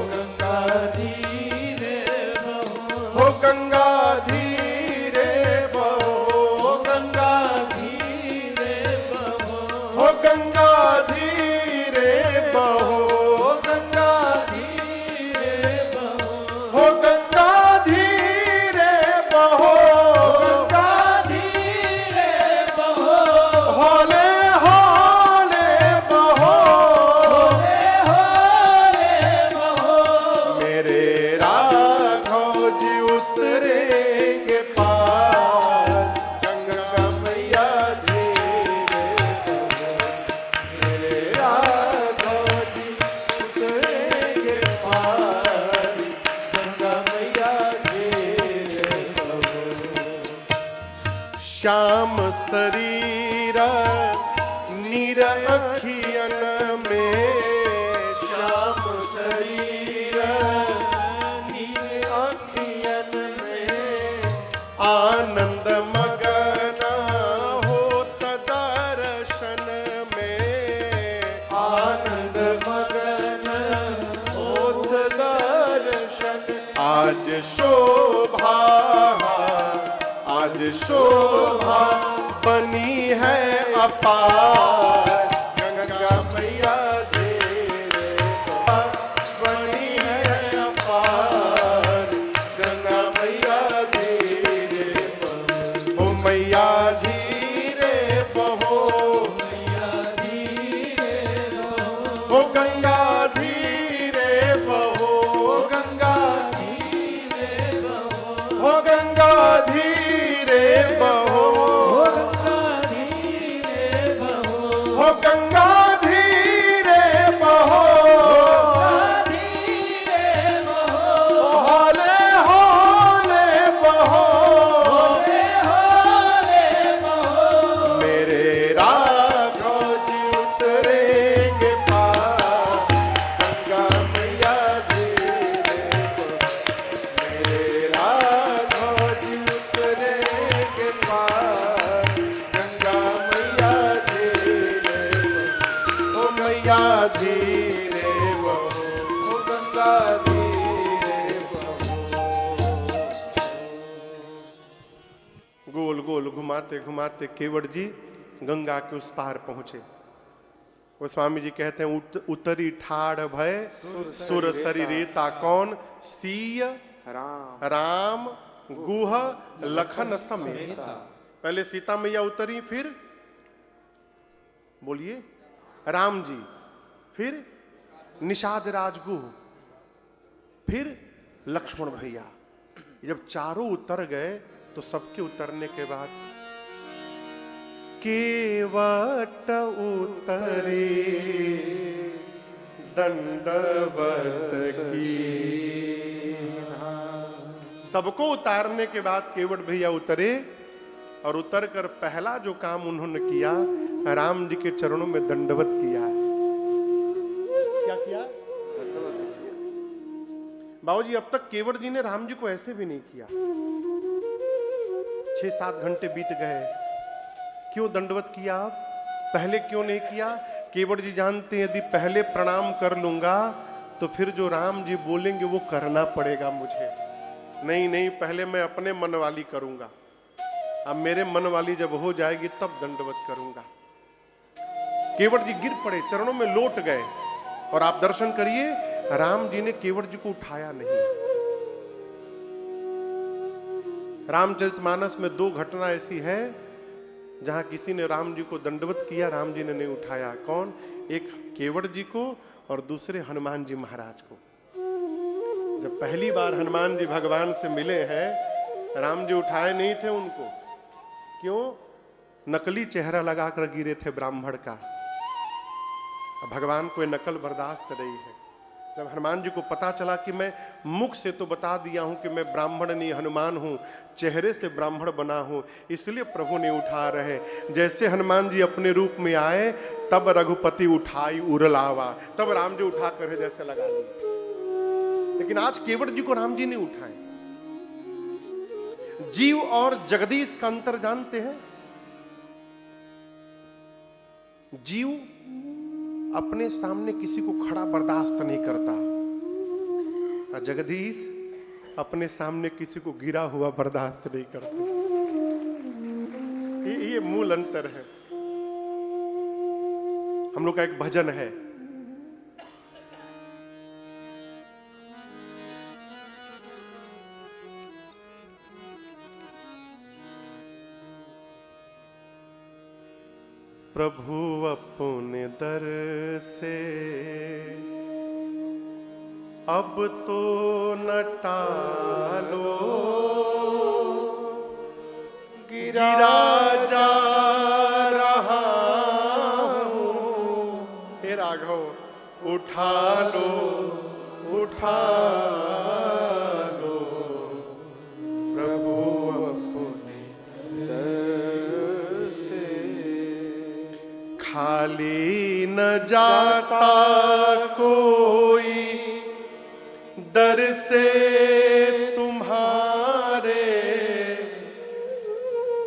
गंगा धीरे बहो। हो गंगा धीरे बहो, हो गंगा धीरे बहो। हो गंगा धीरे बहो, हो गंगा धीरे बहो। हो गंगा धीरे बहो, गंगा धीरे बहो। हौले हौले बहो। हौले हौले बहो। मेरे राघव जी उतरेंगे पार, गंगा मैया धीरे बहो। मेरे राघव जी उतरेंगे पार, गंगा मैया धीरे बहो। श्याम शरीर नीर अखियन में, श्याम शरीर नीर अखियन में। आनंद मगन होत दर्शन में। आनंद मगन होत दर्शन। आज शोभा शोभा बनी है अपार। गंगा मैया धीरे बनी है अपार, गंगा मैया धीरे ओ मैया धीरे बहो, ओ गंगा धीरे बहो, गंगा ओ गंगा धीरे बहो, ओ गंगा धीरे बहो, हौले हौले बहो, मेरे राघव जी उतरेंगे पार। गंगा मैया धीरे बहो, मेरे राघव जी उतरेंगे पार। गंगा मैया धीरे बहो, ओ मैया धीरे बहो, ओ गंगा धीरे बहो। गोल गोल घुमाते घुमाते केवट जी गंगा के उस पार पहुंचे। वो स्वामी जी कहते हैं उतरी ठाड़ भय सुर शरीरेता कौन, सीय राम राम गुह लखन समेत। पहले सीता मैया उतरी, फिर बोलिए राम जी, फिर निषाद राजगुह, फिर लक्ष्मण भैया। जब चारों उतर गए तो सबके उतरने के बाद केवट उतरे दंडवत की। सबको उतारने के बाद केवट भैया उतरे और उतर कर पहला जो काम उन्होंने किया, राम जी के चरणों में दंडवत किया। क्या किया? बाबूजी, अब तक केवट जी ने राम जी को ऐसे भी नहीं किया। 6-7 घंटे बीत गए, क्यों दंडवत किया? आप पहले क्यों नहीं किया? केवट जी जानते हैं यदि पहले प्रणाम कर लूंगा तो फिर जो राम जी बोलेंगे वो करना पड़ेगा मुझे। नहीं नहीं, पहले मैं अपने मन वाली करूंगा। अब मेरे मन वाली जब हो जाएगी तब दंडवत करूंगा। केवट जी गिर पड़े, चरणों में लौट गए। और आप दर्शन करिए, राम जी ने केवट जी को उठाया नहीं। रामचरितमानस में 2 घटना ऐसी है जहां किसी ने राम जी को दंडवत किया, राम जी ने नहीं उठाया। कौन? एक केवट जी को और दूसरे हनुमान जी महाराज को। जब पहली बार हनुमान जी भगवान से मिले हैं, राम जी उठाए नहीं थे उनको। क्यों? नकली चेहरा लगाकर गिरे थे ब्राह्मण का। भगवान को ये नकल बर्दाश्त नहीं है। जब हनुमान जी को पता चला कि मैं मुख से तो बता दिया हूं कि मैं ब्राह्मण नहीं हनुमान हूं, चेहरे से ब्राह्मण बना हूं, इसलिए प्रभु ने उठा रहे। जैसे हनुमान जी अपने रूप में आए, तब रघुपति उठाई उरलावा, तब राम जी उठा कर जैसे लगा दिए। लेकिन आज केवट जी को राम जी ने उठाए। जीव और जगदीश का अंतर जानते हैं? जीव अपने सामने किसी को खड़ा बर्दाश्त नहीं करता, और जगदीश अपने सामने किसी को गिरा हुआ बर्दाश्त नहीं करता। ये मूल अंतर है। हम लोग का एक भजन है, प्रभु अपने दर से अब तो न टालो, गिरा जा रहा हूं। हे राघव, उठा लो उठा लो, प्रभु अपने दर से खाली न जाता कोई दर से तुम्हारे,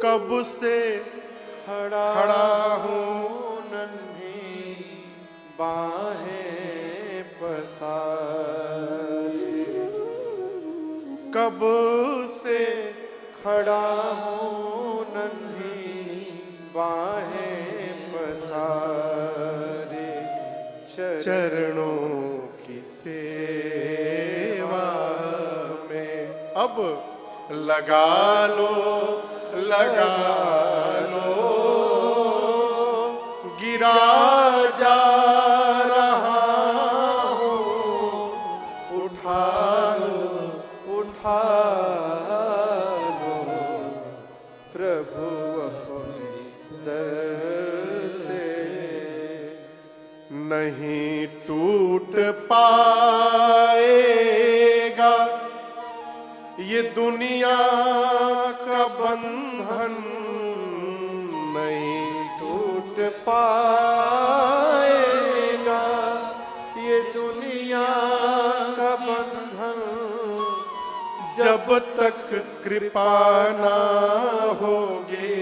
कब से खड़ा हूं नन्ही बाहें पसारे, कब से खड़ा हूं तुम्हारे चरणों की सेवा में अब लगा लो गिरा जा रहा हूँ, उठा लो प्रभु अपने दर से। नहीं टूट पाएगा ये दुनिया का बंधन, नहीं टूट पाएगा ये दुनिया का बंधन, जब तक कृपा ना होगी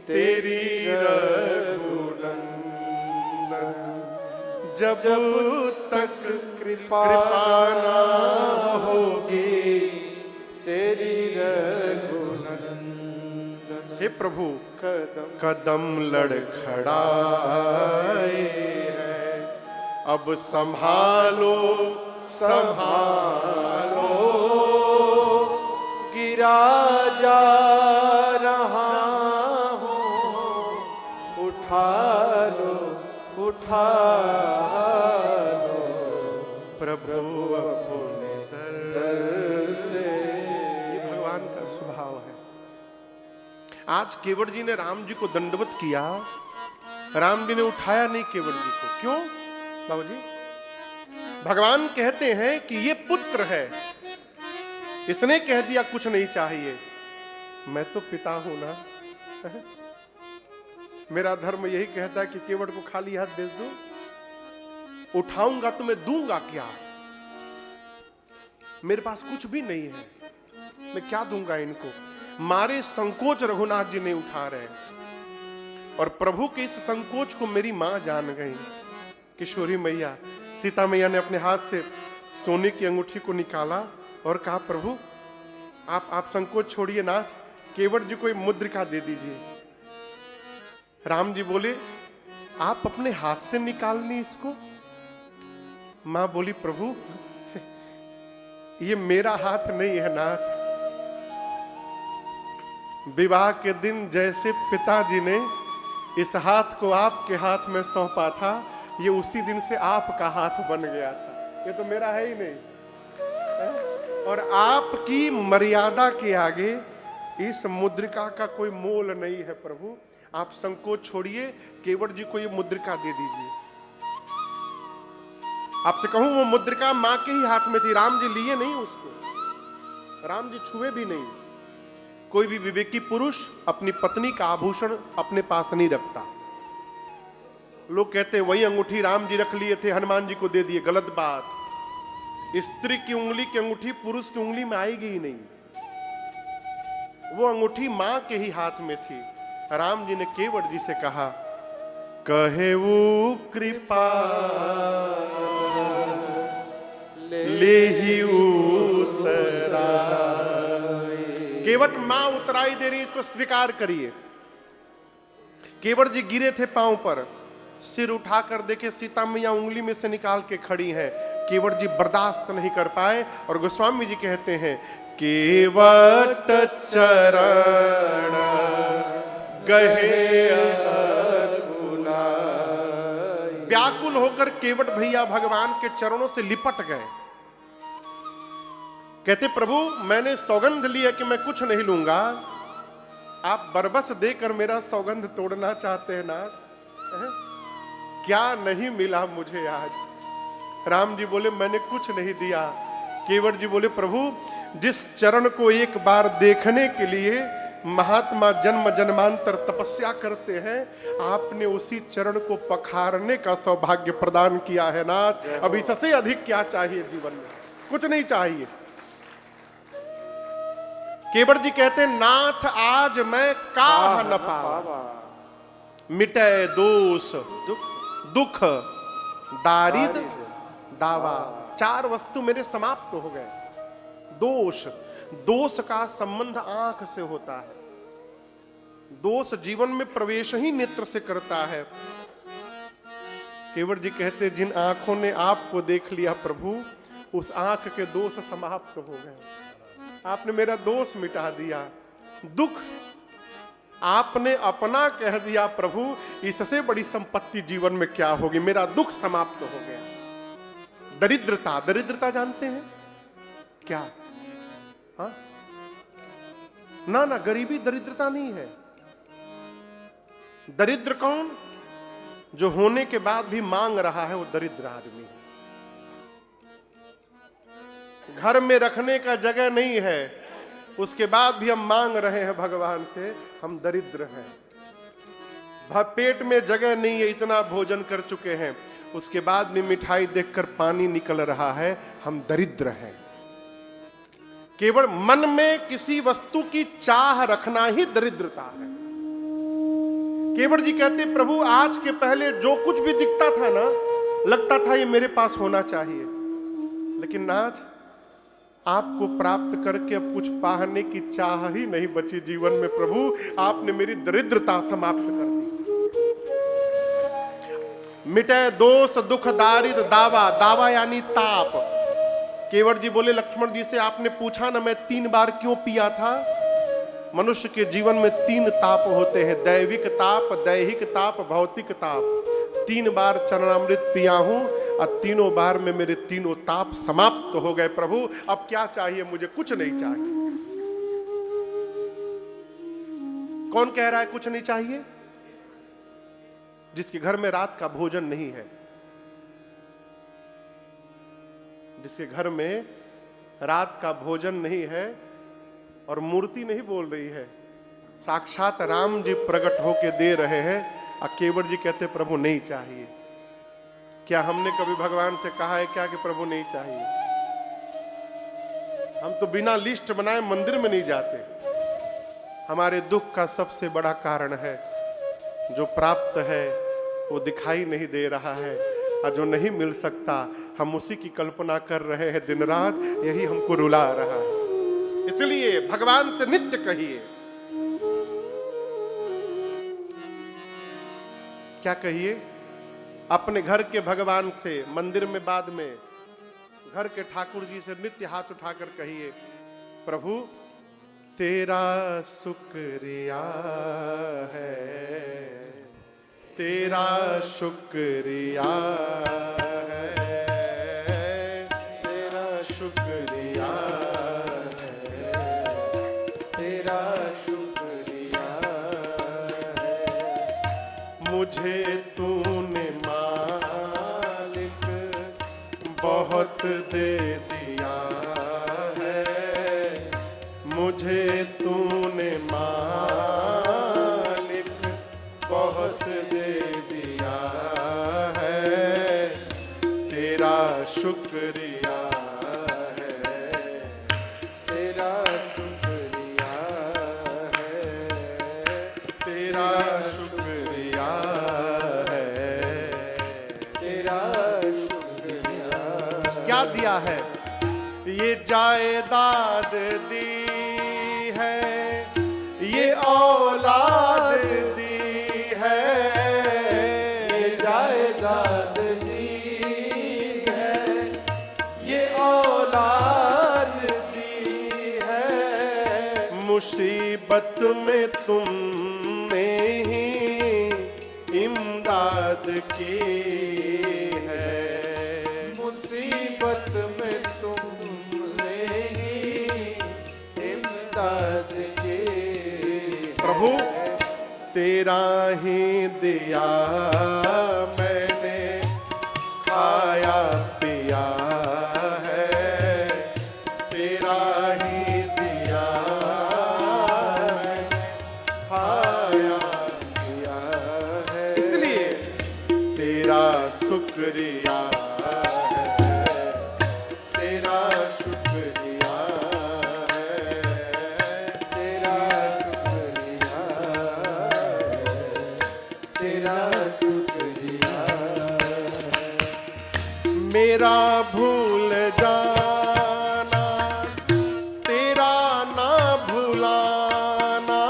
तेरी रघुनंदन, जब तक कृपा ना होगी तेरी रघुनंदन। हे प्रभु कदम कदम लड़खड़ाए हैं, अब संभालो गिरा जा रहा हूँ, उठा लो प्रभु अपने दर से। ये भगवान का स्वभाव है। आज केवट जी ने राम जी को दंडवत किया, राम जी ने उठाया नहीं केवट जी को। क्यों बाबूजी? भगवान कहते हैं कि ये पुत्र है, इसने कह दिया कुछ नहीं चाहिए, मैं तो पिता हूं ना। मेरा धर्म यही कहता है कि केवट को खाली हाथ भेज दूं, उठाऊंगा तो मैं दूंगा क्या? मेरे पास कुछ भी नहीं है, मैं क्या दूंगा इनको? मारे संकोच रघुनाथ जी नहीं उठा रहे, और प्रभु के इस संकोच को मेरी मां जान गई। किशोरी मैया सीता मैया ने अपने हाथ से सोने की अंगूठी को निकाला और कहा, प्रभु आप संकोच छोड़िए नाथ, केवट जी को एक मुद्रिका दे दीजिए। राम जी बोले, आप अपने हाथ से निकालनी इसको? मां बोली, प्रभु ये मेरा हाथ नहीं है नाथ। विवाह के दिन जैसे पिताजी ने इस हाथ को आपके हाथ में सौंपा था, ये उसी दिन से आपका हाथ बन गया था। ये तो मेरा है ही नहीं, और आपकी मर्यादा के आगे इस मुद्रिका का कोई मोल नहीं है। प्रभु आप संकोच छोड़िए, केवट जी को ये मुद्रिका दे दीजिए। आपसे कहूं, वो मुद्रिका मां के ही हाथ में थी, राम जी लिए नहीं उसको, राम जी छुए भी नहीं। कोई भी विवेकी पुरुष अपनी पत्नी का आभूषण अपने पास नहीं रखता। लोग कहते हैं वही अंगूठी राम जी रख लिए थे, हनुमान जी को दे दिए, गलत बात। स्त्री की उंगली की अंगूठी पुरुष की उंगली में आएगी ही नहीं, वो अंगूठी मां के ही हाथ में थी। राम जी ने केवट जी से कहा, कहे वो कृपा ले ही उतरा। केवट मां उतराई दे रही, इसको स्वीकार करिए। केवट जी गिरे थे पांव पर, सिर उठाकर देखे सीता मैया उंगली में से निकाल के खड़ी हैं। केवट जी बर्दाश्त नहीं कर पाए और गोस्वामी जी कहते हैं, केवट चरण गहे व्याकुल होकर केवट भैया भगवान के चरणों से लिपट गए। कहते, प्रभु मैंने सौगंध लिया कि मैं कुछ नहीं लूंगा, आप बरबस देकर मेरा सौगंध तोड़ना चाहते हैं नाथ? क्या नहीं मिला मुझे आज? राम जी बोले, मैंने कुछ नहीं दिया। केवट जी बोले, प्रभु जिस चरण को एक बार देखने के लिए महात्मा जन्म जन्मांतर तपस्या करते हैं, आपने उसी चरण को पखारने का सौभाग्य प्रदान किया है नाथ। अब इससे अधिक क्या चाहिए जीवन में? कुछ नहीं चाहिए। केवट जी कहते, नाथ आज मैं काह न पावा, मिटे दोष दुख दारिद दावा। चार वस्तु मेरे समाप्त हो गए। दोष, दोष का संबंध आंख से होता है। दोष जीवन में प्रवेश ही नेत्र से करता है। केवट जी कहते, जिन आंखों ने आपको देख लिया प्रभु, उस आंख के दोष समाप्त हो गए। आपने मेरा दोष मिटा दिया, दुख आपने अपना कह दिया प्रभु। इससे बड़ी संपत्ति जीवन में क्या होगी? मेरा दुख समाप्त हो गया। दरिद्रता, दरिद्रता जानते हैं क्या? हाँ ना ना, गरीबी दरिद्रता नहीं है। दरिद्र कौन? जो होने के बाद भी मांग रहा है, वो दरिद्र आदमी है। घर में रखने का जगह नहीं है, उसके बाद भी हम मांग रहे हैं भगवान से, हम दरिद्र हैं। पेट में जगह नहीं है, इतना भोजन कर चुके हैं, उसके बाद भी मिठाई देखकर पानी निकल रहा है, हम दरिद्र हैं। केवल मन में किसी वस्तु की चाह रखना ही दरिद्रता है। केवट जी कहते, प्रभु आज के पहले जो कुछ भी दिखता था ना, लगता था ये मेरे पास होना चाहिए, लेकिन आज आपको प्राप्त करके अब कुछ पाने की चाह ही नहीं बची जीवन में। प्रभु आपने मेरी दरिद्रता समाप्त कर दी। मिटे दोष दुख दारिद दावा, दावा यानी ताप। केवट जी बोले लक्ष्मण जी से, आपने पूछा ना मैं 3 बार क्यों पिया था? मनुष्य के जीवन में 3 ताप होते हैं, दैविक ताप, दैहिक ताप, भौतिक ताप। 3 बार चरणामृत पिया हूं और तीनों बार में मेरे तीनों ताप समाप्त हो गए। प्रभु अब क्या चाहिए मुझे? कुछ नहीं चाहिए। कौन कह रहा है कुछ नहीं चाहिए? जिसके घर में रात का भोजन नहीं है, जिसके घर में रात का भोजन नहीं है, और मूर्ति नहीं बोल रही है, साक्षात राम जी प्रकट होके दे रहे हैं, और केवट जी कहते प्रभु नहीं चाहिए। क्या हमने कभी भगवान से कहा है क्या कि प्रभु नहीं चाहिए? हम तो बिना लिस्ट बनाए मंदिर में नहीं जाते। हमारे दुख का सबसे बड़ा कारण है, जो प्राप्त है वो दिखाई नहीं दे रहा है, और जो नहीं मिल सकता हम उसी की कल्पना कर रहे हैं दिन रात, यही हमको रुला रहा है। इसलिए भगवान से नित्य कहिए। क्या कहिए? अपने घर के भगवान से, मंदिर में बाद में, घर के ठाकुर जी से नित्य हाथ उठाकर कहिए, प्रभु तेरा शुक्रिया है, तेरा शुक्रिया है, तेरा शुक्रिया है, तेरा शुक्रिया है। मुझे तूने मालिक बहुत दे दिया है, मुझे तूने मालिक बहुत दे दिया है, तेरा शुक्रिया है, तेरा शुक्रिया है, तेरा शुक्रिया है, तेरा शुक्रिया। क्या दिया है? ये जायदाद दी है, ये औलाद दी है, ये जायदाद दी है, ये औलाद दी है। मुसीबत में तुमने ही इमदाद की है, मुसीबत में तुमने ही इमदाद की। प्रभु तेरा ही दिया मैंने खाया पिया है, तेरा ही दिया मैंने खाया पिया है, इसलिए तेरा शुक्रिया है, तेरा शुक्रिया है, तेरा शुक्रिया है, तेरा शुक्रिया है। मेरा भूल जाना, तेरा ना भुलाना,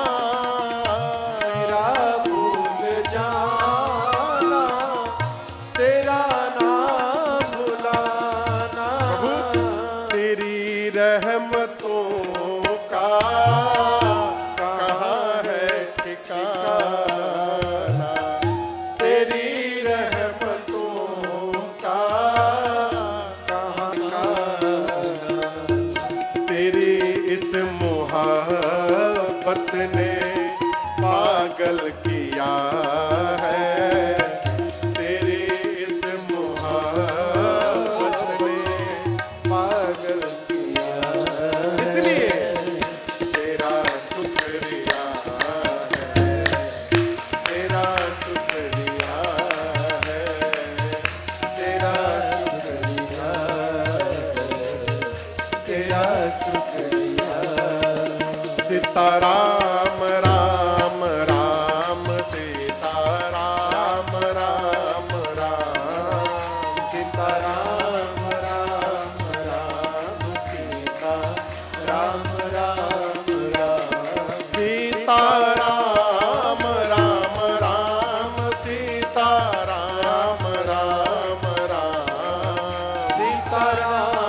रहमतों का कहाँ का तेरी इस मोहब्बत ने पागल किया है, तेरी इस मोहब्बत ने पागल किया इसलिए तेरा शुक्रिया है, तेरा शुक्रिया है, तेरा शुक्रिया, तेरा शुक्रिया। सीताराम राम राम सीताराम राम राम सीताराम राम राम सीता राम राम राम सीताराम राम राम सीताराम राम राम सीताराम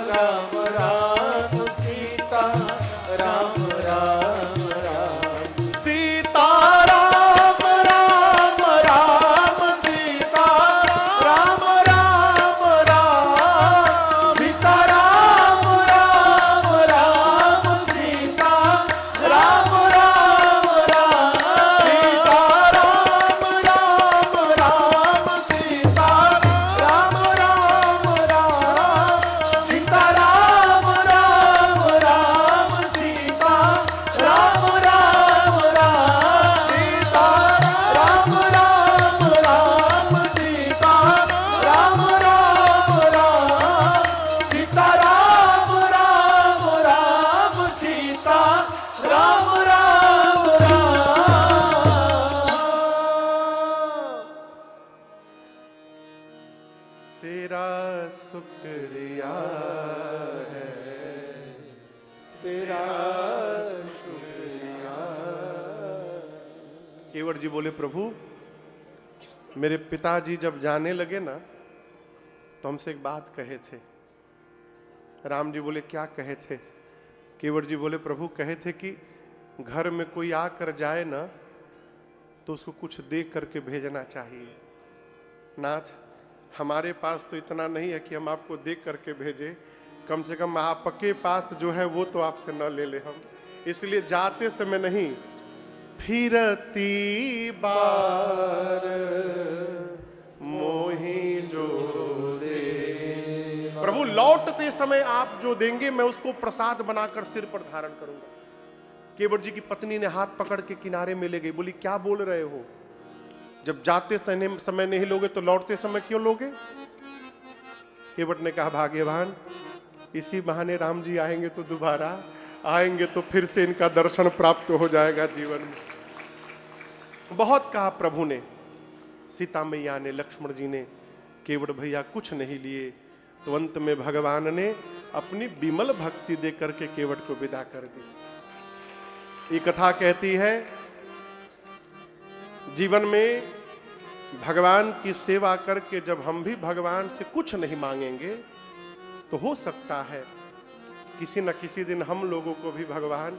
राम राम सीता राम राम राम सीताराम राम राम सीताराम राम राम सीताराम राम राम सीता राम राम राम सीताराम राम राम सीताराम राम राम सीताराम राम राम सीता राम राम राम सीताराम राम राम सीताराम राम राम सीताराम राम राम सीता राम राम राम तेरा शुक्रिया है, तेरा शुक्रिया केवट जी बोले प्रभु मेरे पिताजी जब जाने लगे ना तो हमसे एक बात कहे थे। राम जी बोले क्या कहे थे? केवट जी बोले प्रभु कहे थे कि घर में कोई आकर जाए ना तो उसको कुछ दे करके भेजना चाहिए। नाथ हमारे पास तो इतना नहीं है कि हम आपको देख करके भेजे, कम से कम आपके पास जो है वो तो आपसे न ले ले हम, इसलिए जाते समय नहीं फिरती बार मोही जो दे। प्रभु लौटते समय आप जो देंगे मैं उसको प्रसाद बनाकर सिर पर धारण करूंगा। केवट जी की पत्नी ने हाथ पकड़ के किनारे में ले गई, बोली क्या बोल रहे हो? जब जाते समय नहीं लोगे तो लौटते समय क्यों लोगे? केवट ने कहा भाग्यवान इसी बहाने राम जी आएंगे तो दोबारा आएंगे तो फिर से इनका दर्शन प्राप्त हो जाएगा जीवन में। बहुत कहा प्रभु ने, सीता मैया ने, लक्ष्मण जी ने, केवट भैया कुछ नहीं लिए तो अंत में भगवान ने अपनी विमल भक्ति दे करके केवट को विदा कर दी। ये कथा कहती है जीवन में भगवान की सेवा करके जब हम भी भगवान से कुछ नहीं मांगेंगे तो हो सकता है किसी न किसी दिन हम लोगों को भी भगवान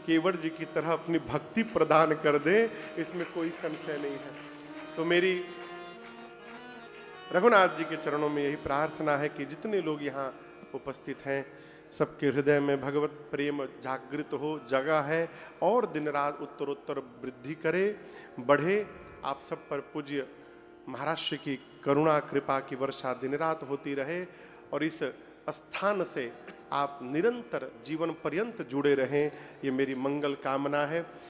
केवट जी की तरह अपनी भक्ति प्रदान कर दे, इसमें कोई संशय नहीं है। तो मेरी रघुनाथ जी के चरणों में यही प्रार्थना है कि जितने लोग यहाँ उपस्थित हैं सबके हृदय में भगवत प्रेम जागृत हो, जगह है और दिन रात उत्तरोत्तर वृद्धि करे, बढ़े। आप सब पर पूज्य महाराज श्री की करुणा कृपा की वर्षा दिन रात होती रहे और इस स्थान से आप निरंतर जीवन पर्यंत जुड़े रहें, ये मेरी मंगल कामना है।